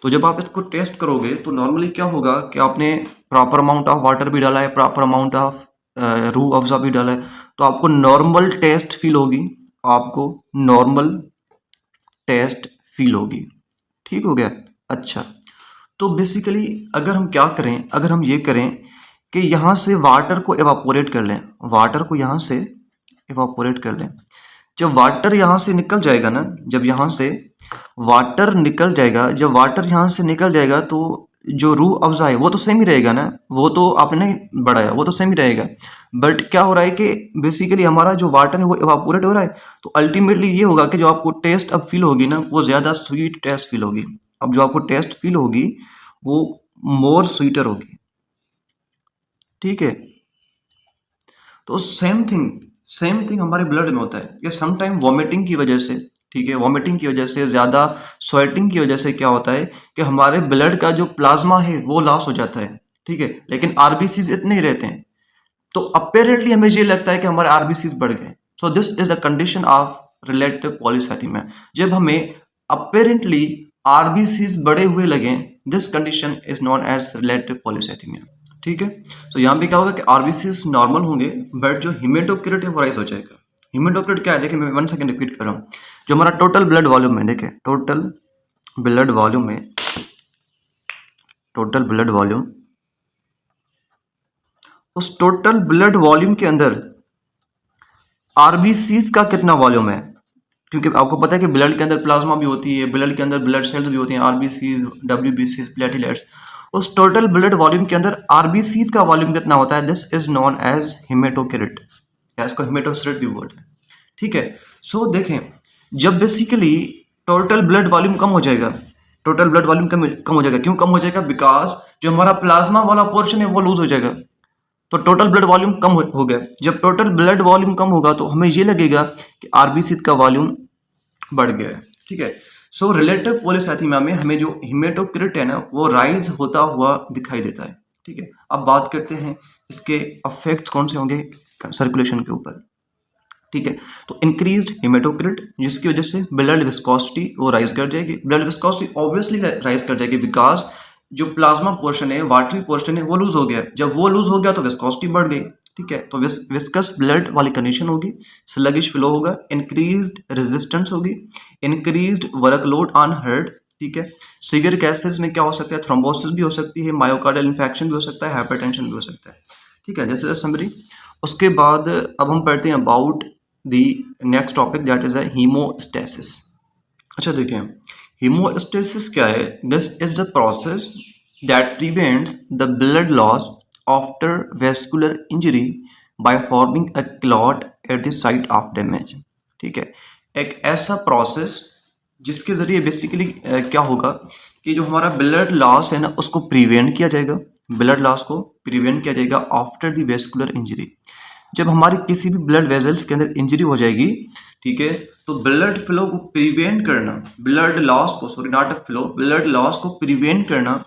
तो जब आप इसको टेस्ट करोगे तो नॉर्मली क्या होगा कि आपने प्रॉपर अमाउंट ऑफ वाटर भी डाला है, proper amount of Rooh Afza भी डाला है, तो आपको नॉर्मल टेस्ट फील होगी, आपको नॉर्मल टेस्ट फील होगी, ठीक हो गया। अच्छा, तो बेसिकली अगर हम क्या करें, अगर हम ये करें कि यहाँ से वाटर को एवापोरेट कर लें, वाटर को यहाँ से एवापोरेट कर लें, जब वाटर यहाँ से निकल जाएगा ना, जब यहाँ से वाटर निकल जाएगा, जब वाटर यहाँ से निकल जाएगा तो जो रूह अफ़ज़ा है वो तो सेम ही रहेगा ना, वो तो आपने नहीं बढ़ाया, वो तो सेम ही रहेगा। बट क्या हो रहा है कि बेसिकली हमारा जो वाटर है वो एवापोरेट हो रहा है, तो अल्टीमेटली ये होगा कि जो आपको टेस्ट अब फील होगी ना, वो ज़्यादा स्वीट टेस्ट फील होगी। अब जो आपको टेस्ट फील होगी वो मोर स्वीटर होगी, ठीक है। तो सेम थिंग हमारे ब्लड में होता है कि समटाइम वॉमिटिंग की वजह से, ठीक है, वॉमिटिंग की वजह से, ज़्यादा स्वेटिंग की वजह से क्या होता है कि हमारे ब्लड का जो प्लाज्मा है वो लॉस हो जाता है, ठीक है, लेकिन आरबीसीज इतने ही रहते हैं। तो अपेरेंटली हमें ये लगता है कि हमारे आरबीसीज बढ़ गए। So this is the condition of relative polycythaemia. जब हमें अपेरेंटली आरबीसीज बढ़े हुए लगे, this condition is known as relative polycythaemia, ठीक है। तो यहाँ पे क्या होगा कि आरबीसीज नॉर्मल होंगे, बट जो हिमेटोक्रिट है वो राइज हो जाएगा। हिमेटोक्रिट क्या है, देखिए मैं 1 सेकंड रिपीट कर रहा हूँ। जो हमारा टोटल ब्लड वॉल्यूम है, देखिए टोटल ब्लड वॉल्यूम में, टोटल ब्लड वॉल्यूम, उस टोटल ब्लड वॉल्यूम के अंदर आरबीसीज का कितना वॉल्यूम है, क्योंकि आपको पता है कि ब्लड के अंदर प्लाज्मा भी होती है, ब्लड के अंदर ब्लड सेल्स भी होती हैं, आरबीसीज, डब्ल्यूबीसीज, प्लेटलेट्स। उस टोटल ब्लड वॉल्यूम के अंदर आरबीसीज का वॉल्यूम कितना होता है, this is known as haematocrit, या इसको हिमेटोक्रिट भी बोलते हैं, ठीक है। सो देखें, जब बेसिकली टोटल ब्लड वॉल्यूम कम हो जाएगा, टोटल ब्लड वॉल्यूम कम हो जाएगा, क्यों कम हो जाएगा, बिकॉज जो हमारा प्लाज्मा वाला पोर्शन है वो लूज हो जाएगा, तो टोटल ब्लड वॉल्यूम कम हो गया। जब टोटल ब्लड वॉल्यूम कम होगा तो हमें ये लगेगा कि आरबीसी का वॉल्यूम बढ़ गया है, ठीक है। सो रिलेटिव पॉलीसाइथेमिया में हमें जो हिमेटोक्रिट है ना वो राइज होता हुआ दिखाई देता है, ठीक है। अब बात करते हैं इसके इफेक्ट्स कौन से होंगे सर्कुलेशन के ऊपर, ठीक है। तो इंक्रीज्ड हिमेटोक्रिट, जिसकी वजह से ब्लड विस्कोसिटी वो राइज कर जाएगी, ब्लड विस्कोसिटी ऑब्वियसली राइज कर जाएगी, बिकॉज जो प्लाज्मा पोर्शन है, वाटरी पोर्शन है, वो लूज हो गया। जब वो लूज हो गया तो विस्कोसिटी बढ़ गई, ठीक है। तो विस्कस ब्लड वाली कंडीशन होगी, स्लगिश फ्लो होगा, इंक्रीज्ड रेजिस्टेंस होगी, इंक्रीज्ड वर्कलोड ऑन हार्ट, ठीक है। सीवियर केसेस में क्या हो सकता है, थ्रोम्बोसिस भी हो सकती है, मायोकार्डियल इन्फेक्शन भी हो सकता है, हाइपरटेंशन भी हो सकता है, ठीक है। जैसे समरी। उसके बाद अब हम पढ़ते हैं about the next topic, that is a haemostasis. अच्छा देखिए, हीमोस्टेसिस क्या है, this is the process that prevents the blood loss after vascular injury by forming a clot at the site of damage, ठीक है। एक ऐसा प्रोसेस जिसके जरिए बेसिकली क्या होगा कि जो हमारा ब्लड लॉस है ना उसको प्रिवेंट किया जाएगा, ब्लड लॉस को प्रिवेंट किया जाएगा आफ्टर द वेस्कुलर इंजरी। जब हमारी किसी भी ब्लड वेजल्स के अंदर इंजरी हो जाएगी, ठीक है, तो ब्लड फ्लो को प्रिवेंट करना, ब्लड लॉस को, sorry not a flow, blood loss को प्रिवेंट करना,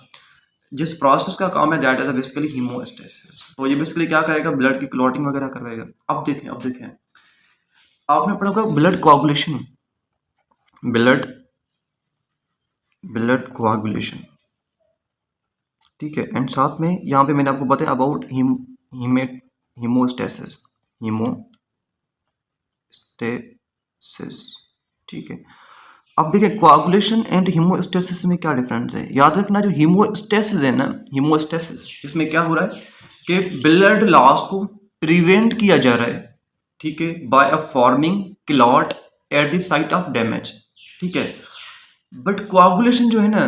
जिस प्रोसेस का काम है दैट इज बेसिकली हीमोस्टेसिस। तो ये बेसिकली क्या करेगा, ब्लड की क्लॉटिंग वगैरह करवाएगा। अब देखें आपने पढ़ा होगा blood coagulation, blood blood coagulation, ठीक है। एंड साथ में यहाँ पे मैंने आपको बताया अबाउट हीमोस्टेसिस, हीमोस्टेसिस, ठीक है। अब देखिए कोआगुलेशन एंड हीमोस्टेसिस में क्या डिफरेंस है, याद रखना जो हीमोस्टेसिस है ना, हीमोस्टेसिस इसमें क्या हो रहा है कि ब्लड लॉस को प्रिवेंट किया जा रहा है, ठीक है, by a forming clot at the site of damage, ठीक है। बट कोआगुलेशन जो है ना,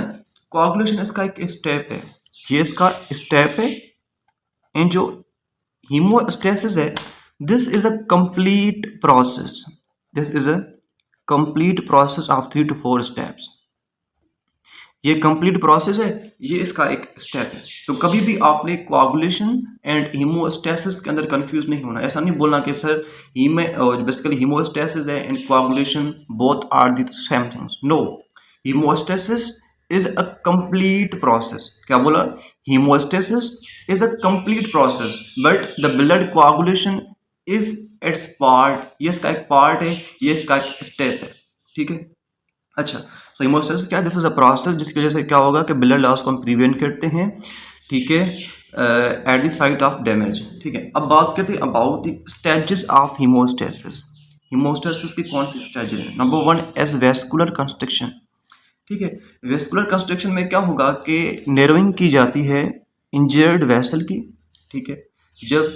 कोआगुलेशन इसका एक स्टेप है, ये इसका स्टेप है, एंड जो हीमोस्टेसिस है this is a complete process, this is a complete process of 3 to 4 steps. ये कंप्लीट प्रोसेस है, ये इसका एक स्टेप है। तो कभी भी आपने कोआगुलेशन एंड हीमोस्टेसिस के अंदर कंफ्यूज नहीं होना। ऐसा नहीं बोलना कि सर बेसिकली हीमोस्टेसिस है and coagulation both are the same things, no. Haemostasis is a complete process, क्या बोला, haemostasis is a complete process, but the blood coagulation is its part, ये इसका एक पार्ट है, ये इसका एक स्टेप है, ठीक है। अच्छा, सो हेमोस्टेसिस क्या है? दिस इज अ प्रोसेस जिसकी वजह से क्या होगा कि ब्लड लॉस को हम प्रिवेंट करते हैं, ठीक है, at the site of damage, ठीक है। अब बात करते हैं about the stages of haemostasis. Haemostasis की कौन सी स्टेजेस है? नंबर 1 इज वेस्कुलर कंस्ट्रक्शन, ठीक है। वेस्कुलर कंस्ट्रक्शन में क्या होगा कि नैरोइंग की जाती है इंजर्ड वेसल की, ठीक है। जब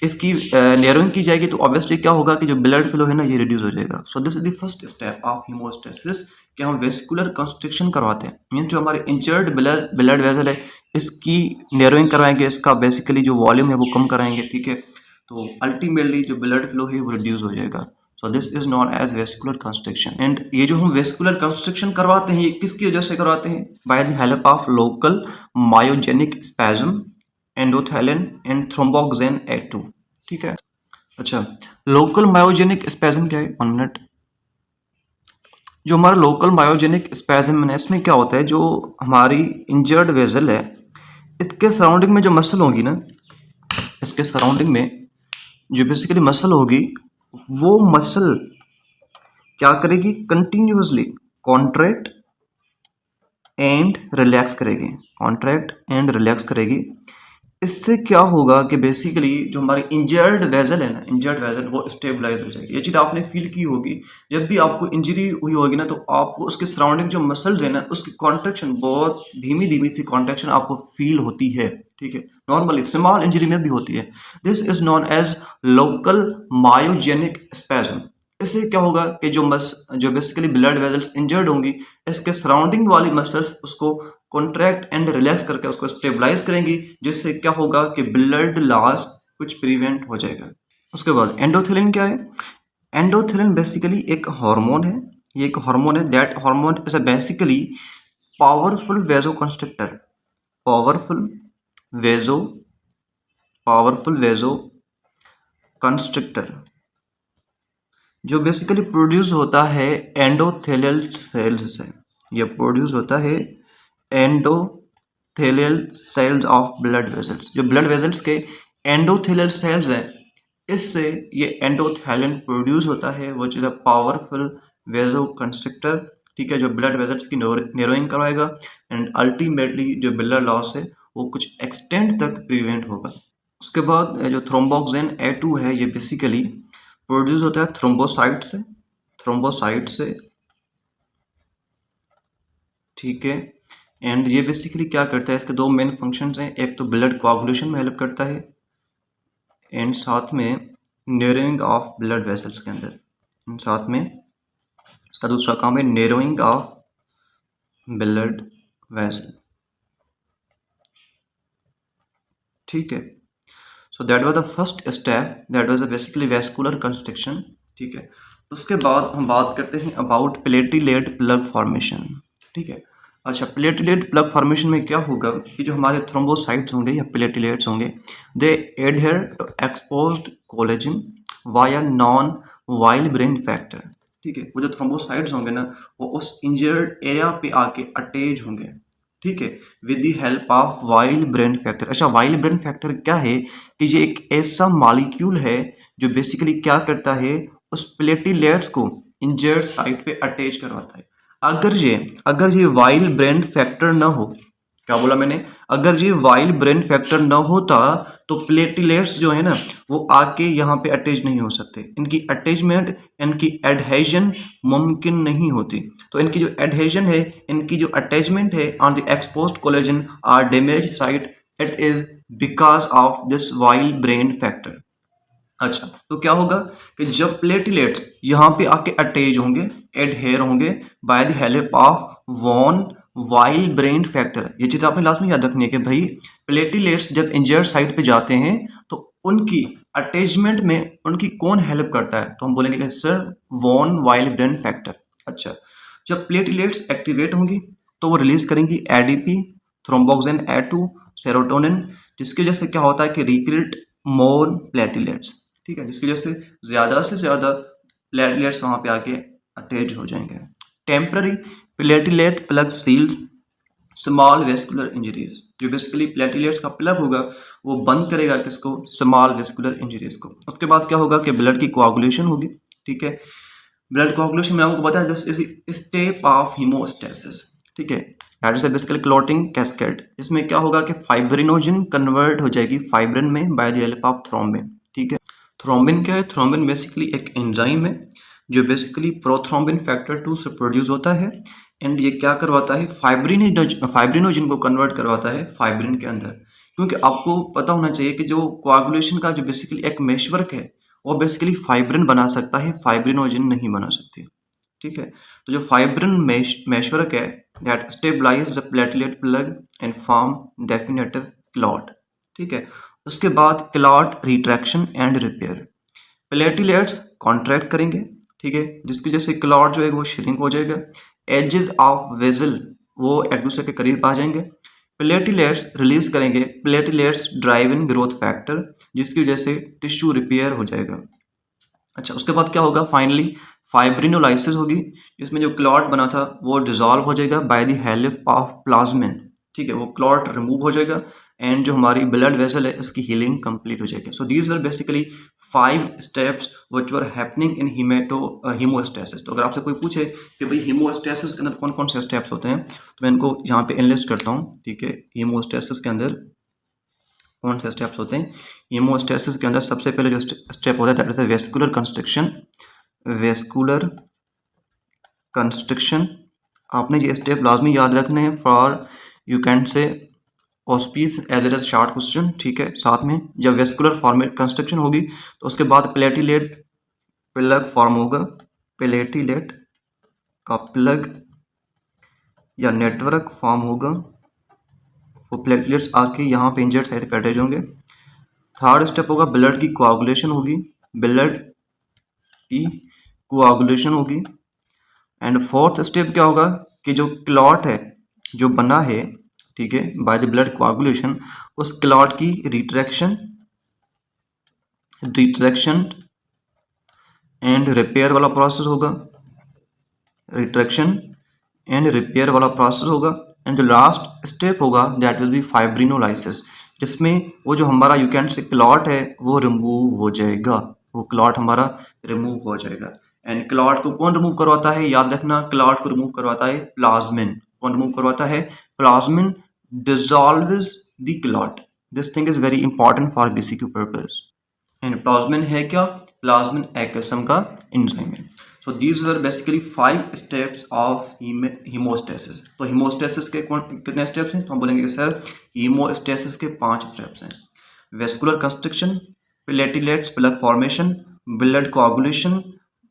इसकी नैरोइंग की जाएगी तो ऑब्वियसली क्या होगा कि जो ब्लड फ्लो है ना ये रिड्यूस हो जाएगा। So this is the first step of haemostasis कि हम वेस्कुलर कंस्ट्रक्शन करवाते हैं, मीन जो हमारे इंजर्ड ब्लड वेसल है इसकी नैरोइंग करवाएंगे, इसका बेसिकली जो वॉल्यूम है वो कम कराएंगे, ठीक है। तो अल्टीमेटली जो ब्लड फ्लो है वो रिड्यूस हो जाएगा। So this is known as vascular construction. And ये जो हम वेस्कुलर कंस्ट्रक्शन करवाते हैं ये किसकी वजह से करवाते हैं? By the help of local myogenic spasm, endothelin and thromboxane A2, ठीक है। अच्छा, लोकल मायोजेनिक स्पैज्म क्या है? 1 मिनट। जो हमारा लोकल मायोजेनिक स्पैज्म है इसमें क्या होता है, जो हमारी इंजर्ड वेजल है इसके सराउंडिंग में जो मसल होगी ना, इसके सराउंडिंग में जो बेसिकली मसल होगी वो मसल क्या करेगी? कंटिन्यूअसली कॉन्ट्रैक्ट एंड रिलैक्स करेगी, कॉन्ट्रैक्ट एंड रिलैक्स करेगी। इससे क्या होगा कि बेसिकली जो हमारी इंजर्ड वेजल है ना, इंजर्ड वेजल वो स्टेबलाइज हो जाएगी। ये चीज़ आपने फील की होगी, जब भी आपको इंजरी हुई होगी ना तो आपको उसके सराउंडिंग जो मसल्स है ना उसकी कॉन्ट्रैक्शन बहुत धीमी धीमी सी कॉन्ट्रैक्शन आपको फील होती है, ठीक है। नॉर्मली स्मॉल इंजरी में भी होती है। This is known as local myogenic spasm. इससे क्या होगा कि जो बेसिकली ब्लड वेजल्स इंजर्ड होंगी इसके सराउंडिंग वाली मसल्स उसको कॉन्ट्रैक्ट एंड रिलैक्स करके उसको स्टेबलाइज करेंगी, जिससे क्या होगा कि ब्लड लॉस कुछ प्रिवेंट हो जाएगा। उसके बाद एंडोथेलिन क्या है? एंडोथेलिन बेसिकली एक हार्मोन है, ये एक हार्मोन है। That hormone is a basically powerful vasoconstrictor, powerful vaso powerful vasoconstrictor जो बेसिकली प्रोड्यूस होता है एंडोथेलियल सेल्स से। ये प्रोड्यूस होता है endothelial cells of blood vessels. जो ब्लड वेसल्स के एंडोथेलियल सेल्स हैं इससे ये एंडोथेलिन प्रोड्यूस होता है, वो is a powerful vasoconstrictor, ठीक है, जो ब्लड वेसल्स की नैरोइंग करवाएगा एंड अल्टीमेटली जो ब्लड लॉस है वो कुछ एक्सटेंट तक प्रिवेंट होगा। उसके बाद जो थ्रोम्बोक्सिन A2 है ये बेसिकली प्रोड्यूस होता है थ्रोम्बोसाइट से, थ्रोम्बोसाइट से, ठीक है। एंड ये बेसिकली क्या करता है, इसके दो मेन फंक्शंस हैं, एक तो ब्लड कोआगुलेशन में हेल्प करता है एंड साथ में नैरोइंग ऑफ ब्लड वेसल्स के अंदर, साथ में इसका दूसरा काम है नैरोइंग ऑफ ब्लड वेसल, ठीक है। So that was the first step, that was basically vascular construction, ठीक है। उसके बाद हम बात करते हैं अबाउट प्लेटिलेट प्लग फॉर्मेशन, ठीक है। अच्छा, प्लेटिलेट प्लग फॉर्मेशन में क्या होगा कि जो हमारे थ्रोम्बोसाइट्स होंगे या प्लेटिलेट्स होंगे they adhere to exposed collagen via von Willebrand factor, ठीक है। वो जो थ्रोम्बोसाइट्स होंगे ना वो उस इंजर्ड एरिया पे आके अटैच होंगे, ठीक है, with the help of wild brain factor. अच्छा, वाइल्ड ब्रेन फैक्टर क्या है कि ये एक ऐसा मॉलिक्यूल है जो बेसिकली क्या करता है, उस प्लेटिलेट्स को इंजर्ड साइट पे अटैच करवाता है। अगर ये वाइल्ड ब्रेन फैक्टर ना हो, क्या बोला मैंने, अगर ये वाइल्ड ब्रेन फैक्टर ना होता तो प्लेटिलेट्स जो है ना वो आके यहाँ पे अटैच नहीं हो सकते, इनकी अटैचमेंट, इनकी एडहेजन मुमकिन नहीं होती। तो इनकी जो एडहेजन है, इनकी जो अटैचमेंट है on the exposed collagen or damage site, it is because of this Willebrand factor. अच्छा, तो क्या होगा कि जब प्लेटिलेट्स यहाँ पे आके अटैच होंगे, एडहेयर होंगे by the help of von Willebrand factor. ये चीज आपने लास्ट में याद रखनी है कि भाई प्लेटिलेट्स जब इंजर्ड साइट पे जाते हैं तो उनकी अटैचमेंट में उनकी कौन हेल्प करता है, तो हम बोलेंगे कि sir von Willebrand factor. अच्छा, जब प्लेटिलेट्स एक्टिवेट होंगी तो वो रिलीज करेंगी एडीपी, थ्रोम्बोक्सिन A2, सेरोटोनिन, जिसकी वजह से क्या होता है कि रिक्रूट मोर प्लेटिलेट्स, ठीक है, जिसकी वजह से ज़्यादा प्लेटलेट्स वहाँ पे आके अटैच हो जाएंगे। Temporary platelet plug seals small vascular injuries, जो बेसिकली प्लेटलेट्स का प्लग होगा वो बंद करेगा किसको, स्मॉल वेस्कुलर इंजरीज को। उसके बाद क्या होगा कि ब्लड की कोआगुलेशन होगी, ठीक है। ब्लड कोआगुलेशन में आपको पता है this is step of haemostasis, ठीक है, that is basically clotting cascade. इसमें क्या होगा कि फाइब्रिनोजन कन्वर्ट हो जाएगी फाइब्रिन में bye the help of thrombin, ठीक है। थ्रोम्बिन क्या है, थ्रोम्बिन बेसिकली एक एंजाइम है जो बेसिकली प्रोथ्रोम्बिन फैक्टर 2 से प्रोड्यूस होता है, एंड ये क्या करवाता है, फाइब्रिनोजन को कन्वर्ट करवाता है फाइब्रिन के अंदर। क्योंकि आपको पता होना चाहिए कि जो कोआगुलेशन का जो बेसिकली एक मेशवर्क है वो बेसिकली फाइब्रिन बना सकता है, फाइब्रिनोजन नहीं बना सकती, ठीक है। तो जो फाइब्रिन मेशवर्क है that stabilise the platelet plug and form definitive clot, ठीक है। उसके बाद clot retraction and repair, platelets contract करेंगे, ठीक है, जिसकी वजह से क्लॉट जो है वो श्रिंक हो जाएगा, एजेस ऑफ वेजल वो एक दूसरे के करीब आ जाएंगे, प्लेटलेट्स रिलीज करेंगे platelets drive in growth factor, जिसकी वजह से टिश्यू रिपेयर हो जाएगा। अच्छा, उसके बाद क्या होगा, फाइनली फाइब्रिनोलाइसिस होगी, इसमें जो क्लॉट बना था वो डिजॉल्व हो जाएगा bye the help of plasmin, ठीक है, वो क्लॉट रिमूव हो जाएगा एंड जो हमारी ब्लड वेसल है इसकी हीलिंग कंप्लीट हो जाएगी। So these are basically 5 steps which were happening in haemostasis. तो अगर आपसे कोई पूछे कि भाई हीमोस्टेसिस के अंदर कौन कौन से स्टेप्स होते हैं, तो मैं इनको यहाँ पे एनलिस्ट करता हूँ, ठीक है। हीमोस्टेसिस के अंदर कौन से स्टेप्स होते हैं, हीमोस्टेसिस के अंदर सबसे पहले जो स्टेप होता है that is vascular constriction, vascular constriction. आपने ये स्टेप लाजमी याद रखने हैं for you can say auspice as it is short question, ठीक है। साथ में जब वेस्कुलर फॉर्मेट कंस्ट्रक्शन होगी तो उसके बाद प्लेटिलेट प्लग फॉर्म होगा, प्लेटिलेट का प्लग या नेटवर्क फॉर्म होगा, वो प्लेटलेट्स आके यहाँ पे इंजर्ड साइड पे अटैच होंगे। थर्ड स्टेप होगा ब्लड की कोआगुलेशन होगी, ब्लड की कोआगुलेशन होगी। एंड फोर्थ स्टेप क्या होगा कि जो क्लॉट है जो बना है, ठीक है, बाय द ब्लड कोआगुलेशन, उस क्लॉट की रिट्रैक्शन एंड रिपेयर वाला प्रोसेस होगा, रिट्रैक्शन एंड रिपेयर वाला प्रोसेस होगा। एंड जो लास्ट स्टेप होगा दैट विल बी फाइब्रिनोलाइसिस, जिसमें वो जो हमारा यू कैन से क्लॉट है वो रिमूव हो जाएगा, वो क्लॉट हमारा रिमूव हो जाएगा। एंड क्लॉट को कौन रिमूव करवाता है, याद रखना, क्लॉट को रिमूव करवाता है प्लाज्मिन। कौन रिमूव करवाता है, plasmin dissolves the clot. This thing is very important for BCQ purpose. And plasmin है क्या, प्लाज्मिन एक किस्म का एंजाइम है। So these were basically 5 steps of haemostasis. तो हीमोस्टेसिस के कितने स्टेप्स हैं, तो हम बोलेंगे कि सर हीमोस्टेसिस के 5 स्टेप्स हैं। Vascular constriction, platelets plug formation, blood coagulation,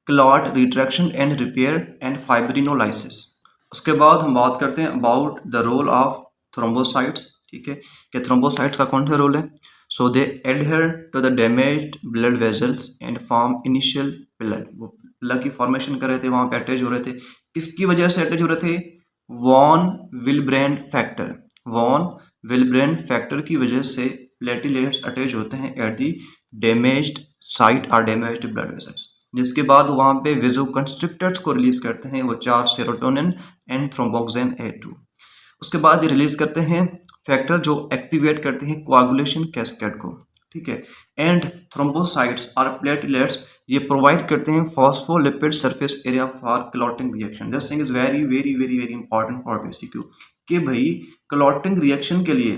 clot retraction and repair and fibrinolysis. उसके बाद हम बात करते हैं about the role of thrombocytes, ठीक है, कि थ्रोम्बोसाइट्स का कौन सा रोल है। So they adhere to the damaged blood vessels and form initial plug, वो प्लग की फॉर्मेशन कर रहे थे, वहां पे अटैच हो रहे थे। किसकी वजह से अटैच हो रहे थे, वॉन विलब्रेंड फैक्टर, वॉन विलब्रेंड फैक्टर की वजह से प्लेटलेट्स अटैच होते हैं एट दी डैमेज्ड साइट और डैमेज्ड ब्लड वेसल्स, जिसके बाद वहां पे वेसोकंस्ट्रिक्टर्स को रिलीज करते हैं, वो 4 सेरोटोनिन एंड थ्रोम्बोक्सिन A2। उसके बाद ये रिलीज करते हैं फैक्टर जो एक्टिवेट करते हैं कोआगुलेशन कैस्केड को, ठीक है। एंड थ्रोम्बोसाइट्स और प्लेटलेट्स ये प्रोवाइड करते हैं phospholipid surface area for clotting reaction. This thing is very very very very important for BCQ कि भाई क्लॉटिंग रिएक्शन के लिए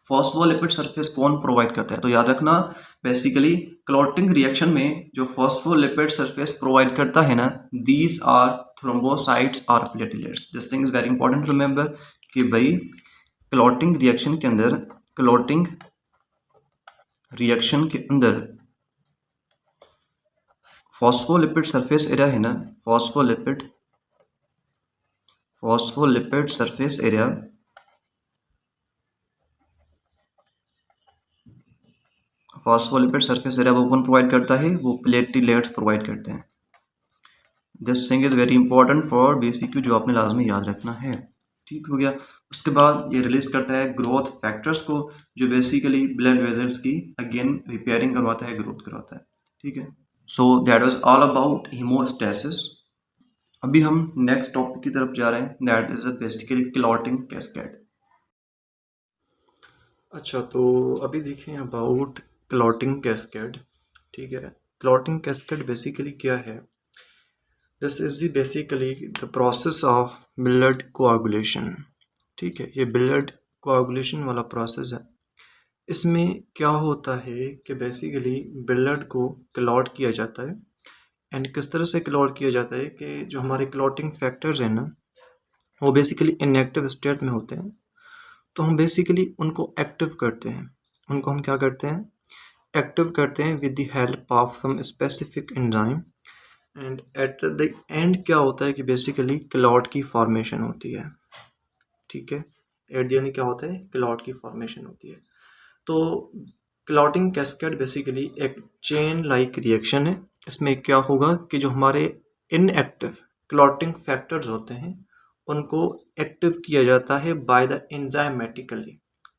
फॉस्फोलिपिड सरफेस कौन प्रोवाइड करता है, तो याद रखना बेसिकली क्लॉटिंग रिएक्शन में जो फॉस्फोलिपिड सरफेस प्रोवाइड करता है ना, दीज आर थ्रोम्बोसाइट्स और platelets. This thing is very important remember कि भाई क्लॉटिंग रिएक्शन के अंदर, क्लॉटिंग रिएक्शन के अंदर फॉस्फोलिपिड सरफेस एरिया है ना, phospholipid surface area, phospholipid surface area वो कौन प्रोवाइड करता है, वो प्लेटलेट्स प्रोवाइड करते हैं। This thing is very important for BCQ, जो आपने लाजमी याद रखना है, ठीक हो गया। उसके बाद ये रिलीज करता है ग्रोथ फैक्टर्स को, जो बेसिकली ब्लड वेजल्स की अगेन रिपेयरिंग करवाता है, ग्रोथ करवाता है, ठीक है। So that was all about haemostasis. अभी हम नेक्स्ट टॉपिक की तरफ जा रहे हैं, that is basically clotting cascade. अच्छा, तो अभी देखें अबाउट क्लॉटिंग कैस्केड। ठीक है, क्लॉटिंग कैस्केड बेसिकली क्या है? This is the basically the process of blood coagulation. ठीक है, ये ब्लड कोआगुलेशन वाला प्रोसेस है। इसमें क्या होता है कि बेसिकली ब्लड को क्लॉट किया जाता है। एंड किस तरह से क्लॉट किया जाता है कि जो हमारे क्लॉटिंग फैक्टर्स हैं ना, वो बेसिकली इनएक्टिव स्टेट में होते हैं। तो हम बेसिकली उनको एक्टिव करते हैं। उनको हम क्या करते हैं? एक्टिव करते हैं with the help of some specific enzyme. And at the end क्या होता है कि बेसिकली क्लॉट की फॉर्मेशन होती है। ठीक है, एट द एंड क्या होता है? क्लॉट की फॉर्मेशन होती है। तो क्लॉटिंग कैस्केड बेसिकली एक चेन लाइक रिएक्शन है। इसमें क्या होगा कि जो हमारे इनएक्टिव क्लॉटिंग फैक्टर्स होते हैं उनको एक्टिव किया जाता है बाय द एंजाइमेटिकली।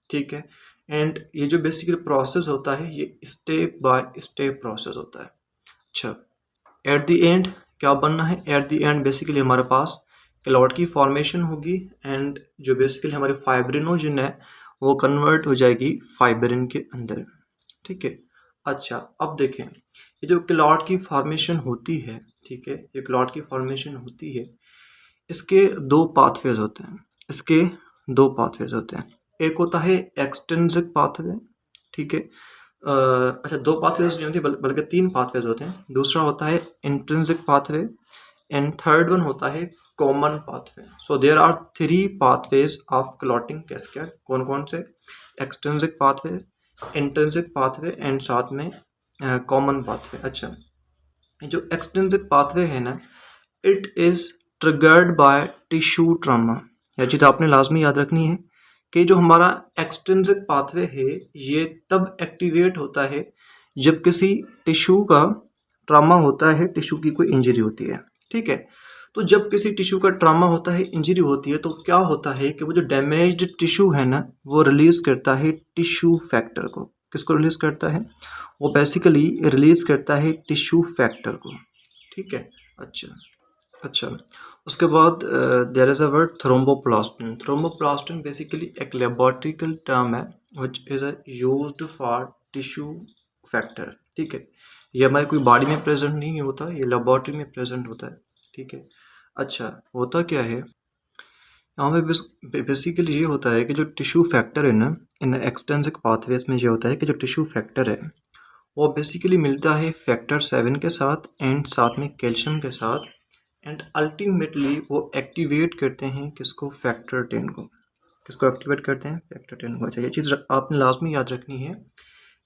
ठीक है, एंड ये जो बेसिकली प्रोसेस होता है ये स्टेप बाय स्टेप प्रोसेस होता है। अच्छा, एट द एंड क्या बनना है? एट द एंड बेसिकली हमारे पास क्लॉट की फॉर्मेशन होगी एंड जो बेसिकली हमारी फाइब्रिनोजन है वो कन्वर्ट हो जाएगी फाइब्रिन के अंदर। ठीक है, अच्छा अब देखें ये जो क्लॉट की फॉर्मेशन होती है, ठीक है, ये क्लॉट की फॉर्मेशन होती है, इसके दो पाथवेज होते हैं। इसके दो पाथवेज होते हैं। एक होता है एक्सट्रिंसिक पाथवे। ठीक है, अच्छा दो पाथवेज नहीं होती बल्कि तीन पाथवेज होते हैं। दूसरा होता है intrinsic pathway and third one होता है common pathway. So there are three pathways of clotting cascade. कौन कौन से? Extrinsic pathway, intrinsic pathway and साथ में कॉमन पाथवे। अच्छा, जो एक्सट्रिंसिक पाथवे है ना, it is triggered by tissue trauma. यह चीज़ आपने लाजमी याद रखनी है कि जो हमारा एक्सट्रिंसिक पाथवे है ये तब एक्टिवेट होता है जब किसी टिश्यू का ट्रामा होता है, टिश्यू की कोई इंजरी होती है। ठीक है, तो जब किसी टिश्यू का ट्रामा होता है, इंजरी होती है, तो क्या होता है कि वो जो डैमेज्ड टिश्यू है ना, वो रिलीज करता है टिश्यू फैक्टर को। किसको रिलीज करता है? वो बेसिकली रिलीज करता है टिश्यू फैक्टर को। ठीक है, अच्छा उसके बाद there is a word thromboplastin. Thromboplastin basically एक लेबोरेटरिकल टर्म है which is used for tissue factor. ठीक है, ये हमारी कोई बॉडी में प्रेजेंट नहीं होता, ये लेबोरेटरी में प्रेजेंट होता है। ठीक है, अच्छा होता क्या है यहाँ पे? बेसिकली ये होता है कि जो टिश्यू फैक्टर है ना, इन एक्सटेंसिक पाथवेज में ये होता है कि जो टिश्यू फैक्टर है वो बेसिकली मिलता है फैक्टर 7 के साथ एंड साथ में कैल्शियम के साथ। एंड अल्टीमेटली वो एक्टिवेट करते हैं किसको? फैक्टर 10 को। किसको एक्टिवेट करते हैं? फैक्टर 10 को। अच्छा, ये चीज़ आपने लाजमी याद रखनी है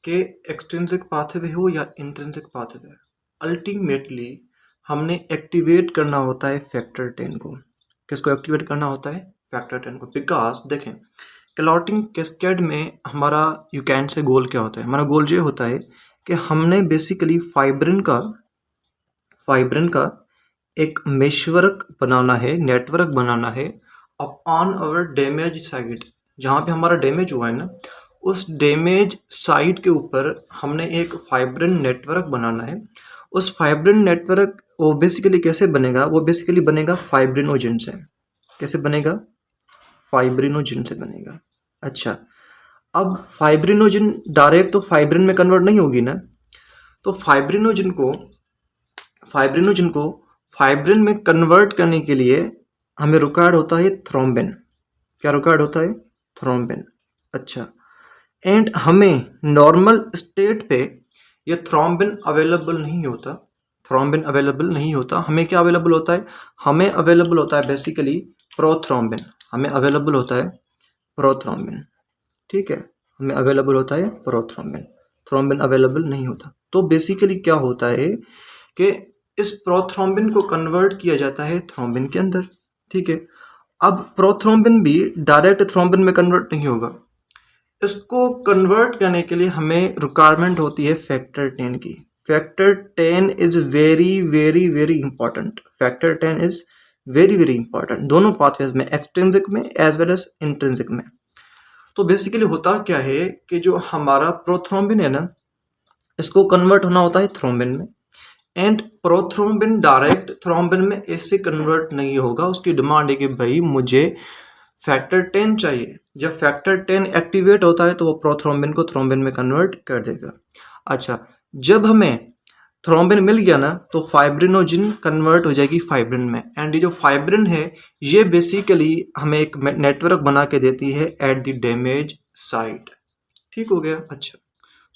कि एक्सट्रिंसिक पाथवे हो या इंट्रिंसिक पाथवे, अल्टीमेटली हमने एक्टिवेट करना होता है फैक्टर 10 को। किसको एक्टिवेट करना होता है? फैक्टर 10 को। बिकॉज देखें क्लॉटिंग कैस्केड में हमारा यू कैन से गोल क्या होता है? हमारा गोल ये होता है कि हमने बेसिकली फाइब्रिन का एक मेशवर्क बनाना है, नेटवर्क बनाना है ऑन आवर डैमेज साइड। जहाँ पे हमारा डैमेज हुआ है ना, उस डैमेज साइड के ऊपर हमने एक फाइब्रिन नेटवर्क बनाना है। उस फाइब्रिन नेटवर्क वो बेसिकली कैसे बनेगा? वो बेसिकली बनेगा फाइब्रिनोजिन से। कैसे बनेगा? फाइब्रिनोजिन से बनेगा। अच्छा, अब फाइब्रिनोजिन डायरेक्ट तो फाइब्रिन में कन्वर्ट नहीं होगी ना, तो फाइब्रिनोजिन को फाइब्रिन में कन्वर्ट करने के लिए हमें रिक्वायर्ड होता है थ्रोम्बिन। क्या रिक्वायर्ड होता है? थ्रोम्बिन। अच्छा, एंड हमें नॉर्मल स्टेट पे ये थ्रोम्बिन अवेलेबल नहीं होता। हमें क्या अवेलेबल होता है? हमें अवेलेबल होता है बेसिकली प्रोथ्रोम्बिन। ठीक है, हमें अवेलेबल होता है प्रोथ्रोम्बिन। थ्रोम्बिन अवेलेबल नहीं होता। तो बेसिकली क्या होता है कि इस प्रोथ्रोम्बिन को कन्वर्ट किया जाता है थ्रोम्बिन के अंदर। ठीक है, अब प्रोथ्रोम्बिन भी डायरेक्ट थ्रोम्बिन में कन्वर्ट नहीं होगा। इसको कन्वर्ट करने के लिए हमें रिक्वायरमेंट होती है फैक्टर 10 की। Factor 10 is very very very important. Factor 10 is very very important दोनों पाथवेज में, एक्सट्रिंसिक में एज वेल एज इंट्रिंसिक में। तो बेसिकली होता क्या है कि जो हमारा प्रोथ्रोम्बिन है ना, इसको कन्वर्ट होना होता है थ्रोम्बिन में। एंड प्रोथ्रोम्बिन डायरेक्ट थ्रोम्बिन में इससे कन्वर्ट नहीं होगा। उसकी डिमांड है कि भाई मुझे फैक्टर 10 चाहिए। जब फैक्टर 10 एक्टिवेट होता है तो वो प्रोथ्रोम्बिन को थ्रोम्बिन में कन्वर्ट कर देगा। अच्छा, जब हमें थ्रोम्बिन मिल गया ना तो फाइब्रिनोजिन कन्वर्ट हो जाएगी फाइब्रिन में। एंड ये जो फाइब्रिन है ये बेसिकली हमें एक नेटवर्क बना के देती है एट द डैमेज साइट। ठीक हो गया। अच्छा,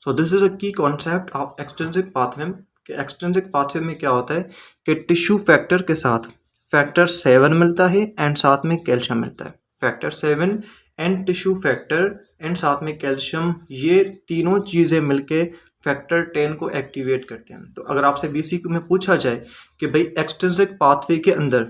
सो दिस इज अ की concept of extrinsic pathway. Extrinsic pathway में क्या होता है कि टिश्यू फैक्टर के साथ फैक्टर 7 मिलता है एंड साथ में कैल्शियम मिलता है। Factor 7 and tissue factor and साथ में कैल्शियम, ये तीनों चीज़ें मिलके फैक्टर 10 को एक्टिवेट करते हैं। तो अगर आपसे बीसीक्यू में पूछा जाए कि भाई एक्सट्रिंसिक पाथवे के अंदर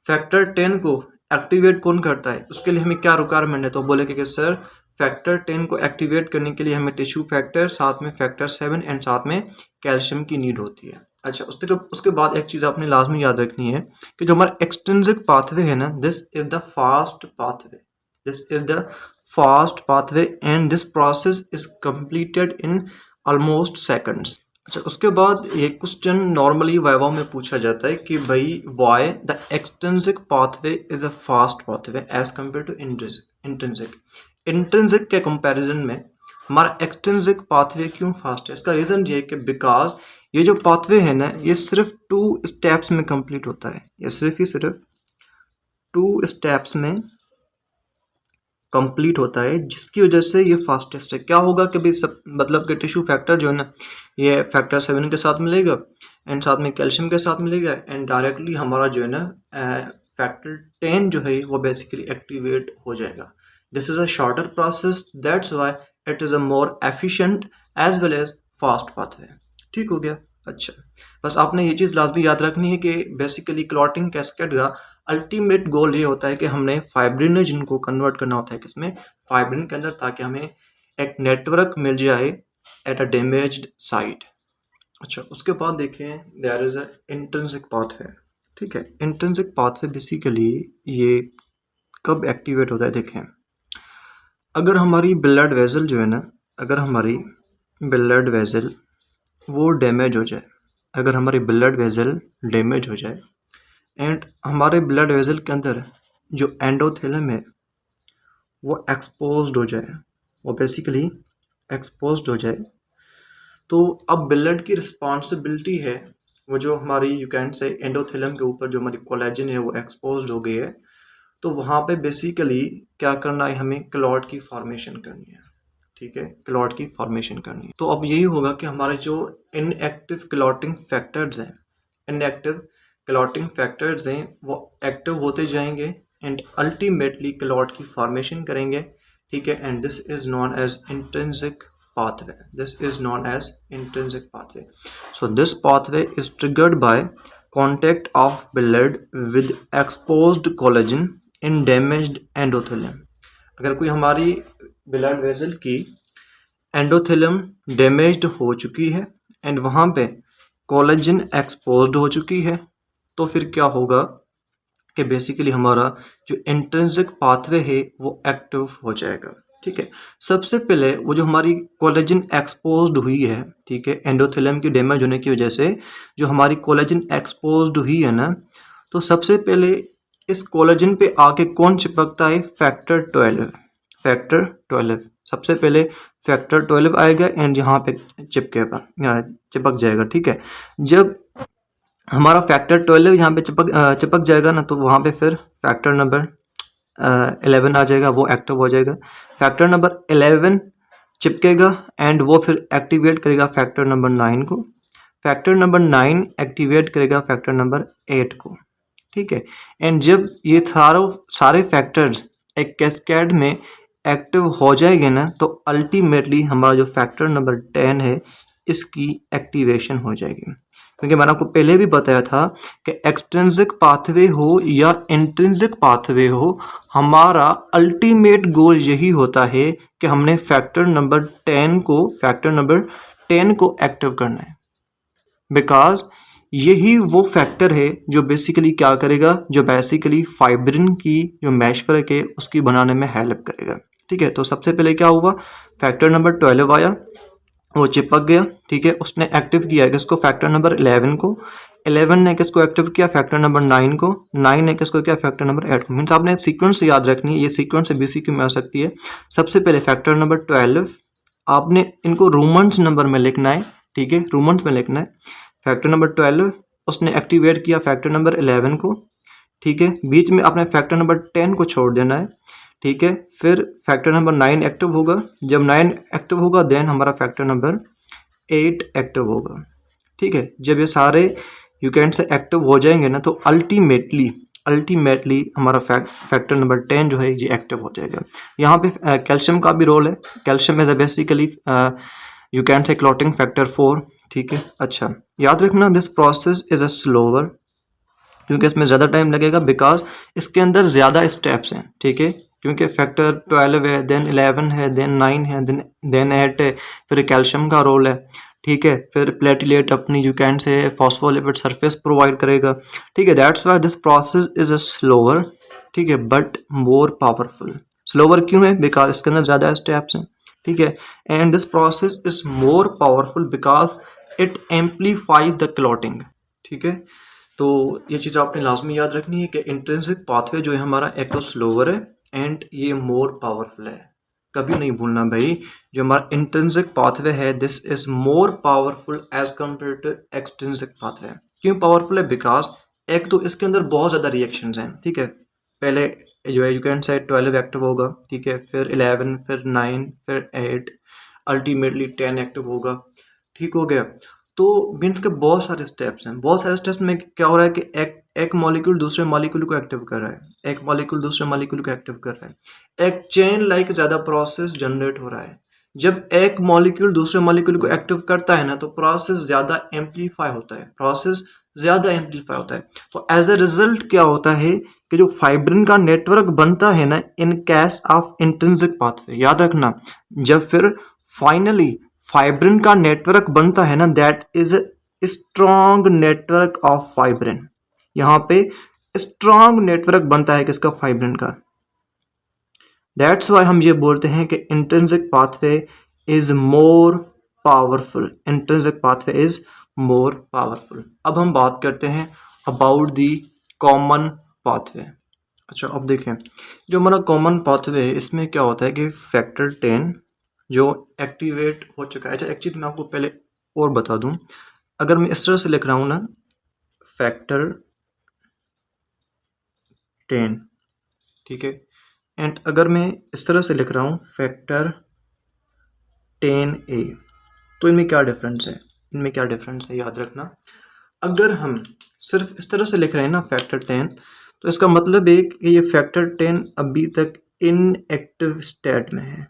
फैक्टर 10 को एक्टिवेट कौन करता है, उसके लिए हमें क्या रिक्वायरमेंट है, तो बोलेंगे कि सर फैक्टर 10 को एक्टिवेट करने के लिए हमें टिश्यू फैक्टर साथ में फैक्टर 7 एंड साथ में कैल्शियम की नीड होती है। अच्छा, उसके बाद एक चीज़ आपने लाजमी याद रखनी है कि जो हमारा एक्सट्रिंसिक पाथवे है ना, this is the fast pathway, this is the fast pathway and this process is completed in almost seconds. अच्छा, उसके बाद एक क्वेश्चन नॉर्मली वाइवा में पूछा जाता है कि भाई why the extrinsic pathway is a fast pathway as compare to intrinsic. Intrinsic के कंपैरिजन में हमारा एक्सट्रिंसिक पाथवे क्यों फास्ट है? इसका रीज़न ये है कि बिकॉज ये जो पाथवे है ना ये सिर्फ 2 स्टेप्स में कंप्लीट होता है। ये सिर्फ 2 स्टेप्स में कंप्लीट होता है, जिसकी वजह से ये फास्टेस्ट है। क्या होगा कि भाई सब मतलब कि टिश्यू फैक्टर जो है ना ये फैक्टर 7 के साथ मिलेगा एंड साथ में कैल्शियम के साथ मिलेगा एंड डायरेक्टली हमारा जो है ना फैक्टर 10 जो है वो बेसिकली एक्टिवेट हो जाएगा। This is a shorter process, that's why it is a more efficient as well as fast pathway. ठीक हो गया। अच्छा, बस आपने ये चीज़ लाजमी याद रखनी है कि बेसिकली क्लॉटिंग कैस्केड का अल्टीमेट गोल ये होता है कि हमने फाइब्रिनोजिन को कन्वर्ट करना होता है किसमें, फाइब्रिन के अंदर, ताकि हमें एक नेटवर्क मिल जाए एट अ डैमेज्ड साइट। अच्छा, उसके बाद देखें there is a intrinsic pathway. ठीक है, इंट्रिंसिक पाथवे बेसिकली ये कब एक्टिवेट होता है? देखें, अगर हमारी ब्लड वेसल जो है ना, अगर हमारी ब्लड वेसल वो डैमेज हो जाए, अगर हमारी ब्लड वेसल डैमेज हो जाए एंड हमारे ब्लड वेसल के अंदर जो एंडोथेलम है वो एक्सपोज्ड हो जाए, वो बेसिकली एक्सपोज्ड हो जाए, तो अब ब्लड की रिस्पॉन्सिबिलिटी है वो जो हमारी यू कैन से एंडोथेलम के ऊपर जो हमारी कोलेजन है वो एक्सपोज्ड हो गई है, तो वहाँ पे बेसिकली क्या करना है, हमें क्लॉट की फॉर्मेशन करनी है। ठीक है, क्लॉट की फॉर्मेशन करनी है। तो अब यही होगा कि हमारे जो इनएक्टिव क्लॉटिंग फैक्टर्स हैं, इनएक्टिव क्लॉटिंग फैक्टर्स हैं वो एक्टिव होते जाएंगे एंड अल्टीमेटली क्लॉट की फॉर्मेशन करेंगे। ठीक है, and this is known as intrinsic pathway. This is known as intrinsic pathway. So this pathway is triggered by contact of blood with exposed collagen in damaged endothelium. अगर कोई हमारी blood vessel की endothelium damaged हो चुकी है and वहाँ पे collagen exposed हो चुकी है, तो फिर क्या होगा कि बेसिकली हमारा जो इंट्रिंसिक पाथवे है वो एक्टिव हो जाएगा। ठीक है, सबसे पहले वो जो हमारी कोलेजन एक्सपोज्ड हुई है, ठीक है, एंडोथेलियम की डैमेज होने की वजह से जो हमारी कोलेजन एक्सपोज्ड हुई है ना, तो सबसे पहले इस कोलेजन पे आके कौन चिपकता है? फैक्टर 12। फैक्टर 12 सबसे पहले फैक्टर 12 आएगा एंड यहाँ पे चिपक जाएगा। ठीक है, जब हमारा फैक्टर 12 यहाँ पे चिपक जाएगा ना, तो वहाँ पे फिर फैक्टर नंबर 11 आ जाएगा, वो एक्टिव हो जाएगा। फैक्टर नंबर 11 चिपकेगा एंड वो फिर एक्टिवेट करेगा फैक्टर नंबर 9 को। फैक्टर नंबर 9 एक्टिवेट करेगा फैक्टर नंबर 8 को। ठीक है, एंड जब ये सारे फैक्टर्स एक कैस्केड में एक्टिव हो जाएंगे ना, तो अल्टीमेटली हमारा जो फैक्टर नंबर 10 है इसकी एक्टिवेशन हो जाएगी। क्योंकि मैंने आपको पहले भी बताया था कि एक्सट्रिंसिक पाथवे हो या इंट्रिंसिक पाथवे हो, हमारा अल्टीमेट गोल यही होता है कि हमने फैक्टर नंबर 10 को एक्टिव करना है, बिकॉज यही वो फैक्टर है जो बेसिकली क्या करेगा, जो बेसिकली फाइब्रिन की जो मैशवर्क है उसकी बनाने में हेल्प करेगा। ठीक है, तो सबसे पहले क्या हुआ, फैक्टर नंबर 12 आया वो चिपक गया, ठीक है, उसने एक्टिव किया किसको, फैक्टर नंबर 11 को, 11 ने किसको एक्टिव किया, फैक्टर नंबर 9 को, 9 ने किसको किया, फैक्टर नंबर 8 को। मीन्स आपने सीक्वेंस याद रखनी है, ये सीक्वेंस बीसीक्यू में आ सकती है। सबसे पहले फैक्टर नंबर 12 आपने इनको रोमन्स नंबर में लिखना है, ठीक है, रोमन्स में लिखना है। फैक्टर नंबर 12 उसने एक्टिवेट किया फैक्टर नंबर 11 को, ठीक है, बीच में आपने फैक्टर नंबर 10 को छोड़ देना है, ठीक है, फिर फैक्टर नंबर 9 एक्टिव होगा। जब 9 एक्टिव होगा देन हमारा फैक्टर नंबर 8 एक्टिव होगा, ठीक है। जब ये सारे यू कैन से एक्टिव हो जाएंगे ना, तो अल्टीमेटली हमारा फैक्टर नंबर 10 जो है ये एक्टिव हो जाएगा। यहाँ पे कैल्शियम का भी रोल है। Calcium is basically you can से क्लॉटिंग फैक्टर 4, ठीक है। अच्छा, याद रखना this process is a slower, क्योंकि इसमें ज़्यादा टाइम लगेगा, बिकॉज इसके अंदर ज़्यादा स्टेप्स हैं, ठीक है, क्योंकि फैक्टर 12 है, देन 11 है, देन 9 है, देन 8 है, फिर कैल्शियम का रोल है, ठीक है, फिर प्लेटिलेट अपनी यू कैन से फॉस्फोलिपिड सरफेस प्रोवाइड करेगा, ठीक है। That's why this process is a slower, ठीक है, बट मोर पावरफुल। स्लोअर क्यों है, बिकॉज इसके अंदर ज़्यादा स्टेप्स हैं, ठीक है, and this process is more powerful because it amplifies the clotting, ठीक है। तो ये चीज़ आपने लाजमी याद रखनी है कि इंट्रिंसिक पाथवे जो है हमारा एक तो स्लोअर है एंड ये मोर पावरफुल है। कभी नहीं भूलना भाई, जो हमारा इंट्रिंसिक पाथवे है this is more powerful as compare to extrinsic pathway. क्यों पावरफुल है, बिकॉज एक तो इसके अंदर बहुत ज़्यादा रिएक्शंस हैं, ठीक है। पहले जो है यू कैन से 12 एक्टिव होगा, ठीक है, फिर 11, फिर 9, फिर 8, अल्टीमेटली 10 एक्टिव होगा, ठीक हो गया। तो मीन्स के बहुत सारे स्टेप्स हैं। बहुत सारे स्टेप्स में क्या हो रहा है कि एक मॉलिक्यूल दूसरे मॉलिक्यूल को एक्टिव कर रहा है, एक मॉलिक्यूल दूसरे मॉलिक्यूल को एक्टिव कर रहा है, एक चेन लाइक ज़्यादा प्रोसेस जनरेट हो रहा है। जब एक मॉलिक्यूल दूसरे मॉलिक्यूल को एक्टिव करता है ना, तो प्रोसेस ज़्यादा एम्पलीफाई होता है, प्रोसेस ज़्यादा एम्पलीफाई होता है। तो एज अ रिजल्ट क्या होता है कि जो फाइब्रिन का नेटवर्क बनता है ना in case of intrinsic pathway, याद रखना, जब फिर फाइनली फाइब्रिन का नेटवर्क बनता है ना, that is strong network of fibrin. यहाँ पे स्ट्रॉन्ग नेटवर्क बनता है किसका, फाइब्रिन का। दैट्स वाई हम ये बोलते हैं कि intrinsic pathway is more powerful, intrinsic pathway is more powerful. अब हम बात करते हैं अबाउट दी कॉमन पाथवे। अच्छा, अब देखें जो हमारा कॉमन पाथवे है इसमें क्या होता है कि फैक्टर 10 जो एक्टिवेट हो चुका है। अच्छा, एक चीज़ मैं आपको पहले और बता दूं, अगर मैं इस तरह से लिख रहा हूँ ना फैक्टर 10, ठीक है, एंड अगर मैं इस तरह से लिख रहा हूँ फैक्टर 10A, तो इनमें क्या डिफरेंस है, इनमें क्या डिफरेंस है याद रखना। अगर हम सिर्फ इस तरह से लिख रहे हैं ना फैक्टर 10, तो इसका मतलब है कि ये फैक्टर 10 अभी तक इनएक्टिव स्टेट में है,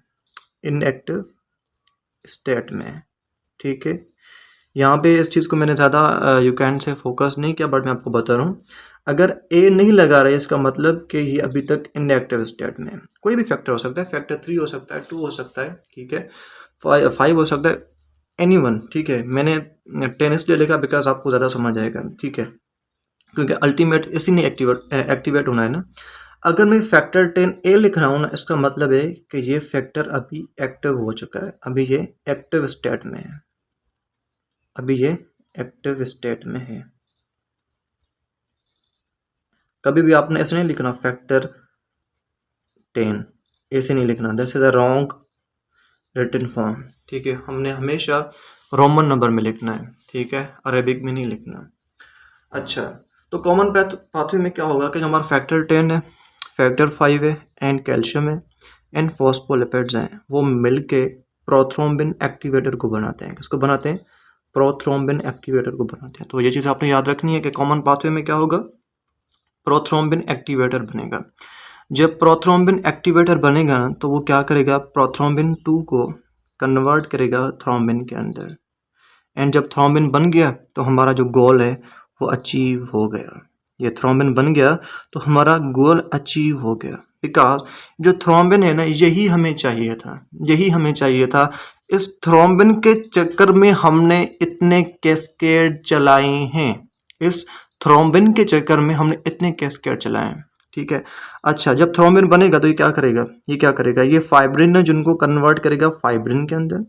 इनएक्टिव स्टेट में है, ठीक है। यहाँ पे इस चीज़ को मैंने ज़्यादा यू कैन से फोकस नहीं किया, बट मैं आपको बता रहा हूँ अगर ए नहीं लगा रहा है इसका मतलब कि ये अभी तक इनएक्टिव स्टेट में है। कोई भी फैक्टर हो सकता है, फैक्टर 3 हो सकता है, 2 हो सकता है, ठीक है, 5 हो सकता है, एनीवन, ठीक है। मैंने 10 इसलिए लिखा बिकॉज आपको ज़्यादा समझ आएगा, ठीक है, क्योंकि अल्टीमेट इसी ने एक्टिवेट होना है ना। अगर मैं फैक्टर 10A लिख रहा हूँ ना, इसका मतलब है कि ये फैक्टर अभी एक्टिव हो चुका है, अभी ये एक्टिव स्टेट में है, अभी ये एक्टिव स्टेट में है। कभी भी आपने ऐसे नहीं लिखना फैक्टर 10, ऐसे नहीं लिखना, this is a wrong written form, ठीक है। हमने हमेशा रोमन नंबर में लिखना है, ठीक है, अरेबिक में नहीं लिखना। अच्छा, तो कॉमन पाथवे में क्या होगा कि जो हमारा फैक्टर 10 है, फैक्टर 5 है, एंड कैल्शियम है, एंड फॉस्फोलिपिड्स हैं, वो मिलके प्रोथ्रोम्बिन एक्टिवेटर को बनाते हैं। किसको बनाते हैं, प्रोथ्रोम्बिन एक्टिवेटर को बनाते हैं। तो ये चीज़ आपने याद रखनी है कि कॉमन पाथवे में क्या होगा, प्रोथ्रोम्बिन एक्टिवेटर बनेगा। जब प्रोथ्रोम्बिन एक्टिवेटर बनेगा ना, तो वो क्या करेगा, प्रोथ्रोम्बिन 2 को कन्वर्ट करेगा थ्रोम्बिन के अंदर, एंड जब थ्रोम्बिन बन गया तो हमारा जो गोल है वो अचीव हो गया। ये थ्रोम्बिन बन गया तो हमारा गोल अचीव हो गया, बिकॉज जो थ्रोम्बिन है ना यही हमें चाहिए था, यही हमें चाहिए था। इस थ्रोम्बिन के चक्कर में हमने इतने कैस्केड चलाए हैं, इस थ्रोम्बिन के चक्कर में हमने इतने कैस्केड चलाए हैं, ठीक है। अच्छा, जब थ्रोम्बिन बनेगा तो ये क्या करेगा, ये क्या करेगा, ये फाइब्रिन है जिनको कन्वर्ट करेगा फाइब्रिन के अंदर,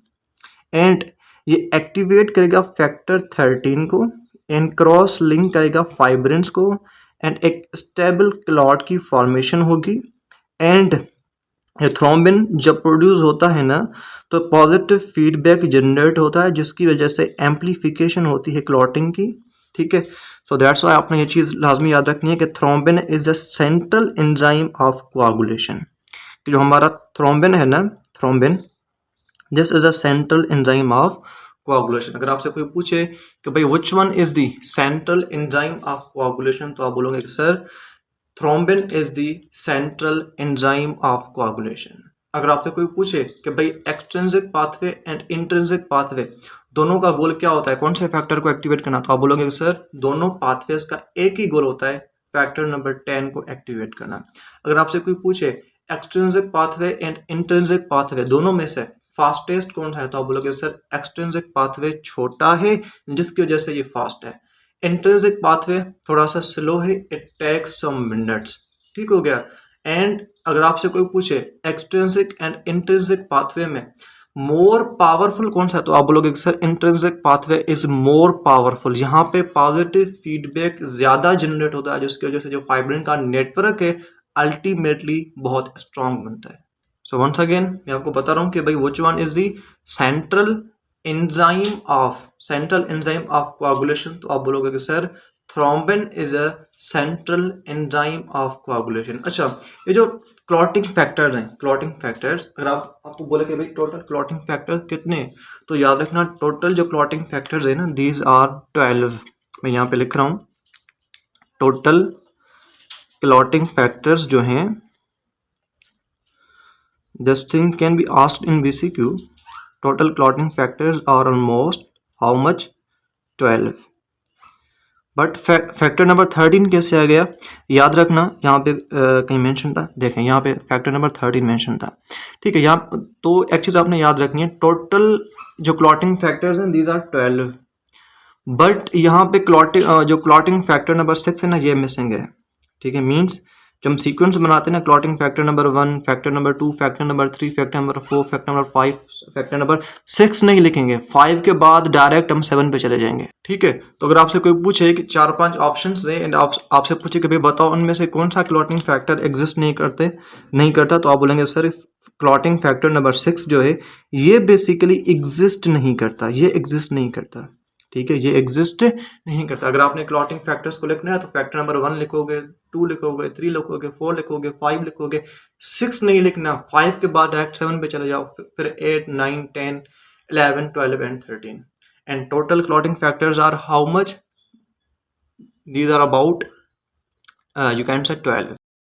एंड ये एक्टिवेट करेगा फैक्टर 13 को एंड क्रॉस लिंक करेगा फाइब्रिन्स को एंड एक स्टेबल क्लॉट की फॉर्मेशन होगी। एंड थ्रोम्बिन जब प्रोड्यूस होता है ना तो पॉजिटिव फीडबैक जनरेट होता है जिसकी वजह से एम्प्लीफिकेशन होती है क्लॉटिंग की। ठीक है, सो दैट्स वाई आपने ये चीज़ लाजमी याद रखनी है कि thrombin is the central enzyme of coagulation. कि जो हमारा थ्रोम्बिन है ना, thrombin this is a central enzyme of coagulation. अगर आपसे कोई पूछे कि भाई which one is the central enzyme of coagulation तो आप बोलोगे कि sir thrombin is the central enzyme of coagulation. अगर आपसे कोई पूछे कि भाई extrinsic pathway and intrinsic pathway दोनों का गोल क्या होता है, कौन से फैक्टर को एक्टिवेट करना, तो आप बोलोगे कि सर दोनों पाथवेज का एक ही गोल होता है, फैक्टर नंबर 10 को एक्टिवेट करना। अगर आपसे कोई पूछे extrinsic pathway and intrinsic pathway दोनों में से फास्टेस्ट कौन सा है, तो आप बोलोगे सर एक्सट्रिंसिक पाथवे छोटा है जिसकी वजह से ये फास्ट है, इंट्रिंसिक पाथवे थोड़ा सा स्लो है, इट टेक्स सम मिनट्स। ठीक हो गया। एंड अगर आपसे कोई पूछे एक्सट्रिंसिक एंड इंट्रिंसिक पाथवे में मोर पावरफुल कौन सा है, तो आप बोलोगे sir intrinsic pathway is more powerful. यहाँ पे पॉजिटिव फीडबैक ज्यादा जनरेट होता है जिसकी वजह से जो फाइब्रिन का नेटवर्क है अल्टीमेटली बहुत स्ट्रांग बनता है। सो वंस अगेन मैं आपको बता रहा हूँ कि भाई which one is the central enzyme of coagulation, तो आप बोलोगे कि sir thrombin is a central enzyme of coagulation. अच्छा, ये जो क्लॉटिंग फैक्टर्स हैं, क्लॉटिंग फैक्टर्स, अगर आपको बोले कि भाई टोटल क्लॉटिंग फैक्टर्स कितने, तो याद रखना टोटल जो क्लॉटिंग फैक्टर्स है ना दीज आर 12। मैं यहाँ पे लिख रहा हूँ टोटल क्लॉटिंग फैक्टर्स जो हैं, this thing can be asked in BCQ, total clotting factors are almost how much 12, but factor number 13 कैसे आ गया, याद रखना यहाँ पे कहीं मेंशन था, देखें यहाँ पे फैक्टर नंबर 13 मेंशन था। ठीक है, यहाँ तो एक चीज़ आपने याद रखनी है, टोटल जो क्लॉटिंग फैक्टर्स हैं दीज आर 12, बट यहाँ पे जो क्लॉटिंग फैक्टर नंबर 6 है ना ये मिसिंग है। ठीक है, मीन्स जब हम सीक्वेंस बनाते हैं ना clotting factor number 1, factor number 2, factor number 3, factor number 4, factor number 5, factor number 6 नहीं लिखेंगे, 5 के बाद डायरेक्ट हम 7 पे चले जाएंगे। ठीक है, तो अगर आपसे कोई पूछे कि 4-5 ऑप्शंस दें एंड आपसे पूछे कि भाई बताओ उनमें से कौन सा क्लॉटिंग फैक्टर एग्जिस्ट नहीं करता, तो आप बोलेंगे सर क्लॉटिंग फैक्टर नंबर 6 जो है ये बेसिकली एग्जिस्ट नहीं करता, ये एग्जिस्ट नहीं करता। ठीक है, ये एग्जिस्ट नहीं करता। अगर आपने क्लॉटिंग फैक्टर्स को लिखना है तो फैक्टर नंबर 1 लिखोगे, 2 लिखोगे, 3 लिखोगे, 4 लिखोगे, 5 लिखोगे, 6 नहीं लिखना, 5 के बाद डायरेक्ट 7 पे चले जाओ, फिर 8, 9, 10, 11, 12 and 13 and total clotting factors are how much, these are about you can say 12।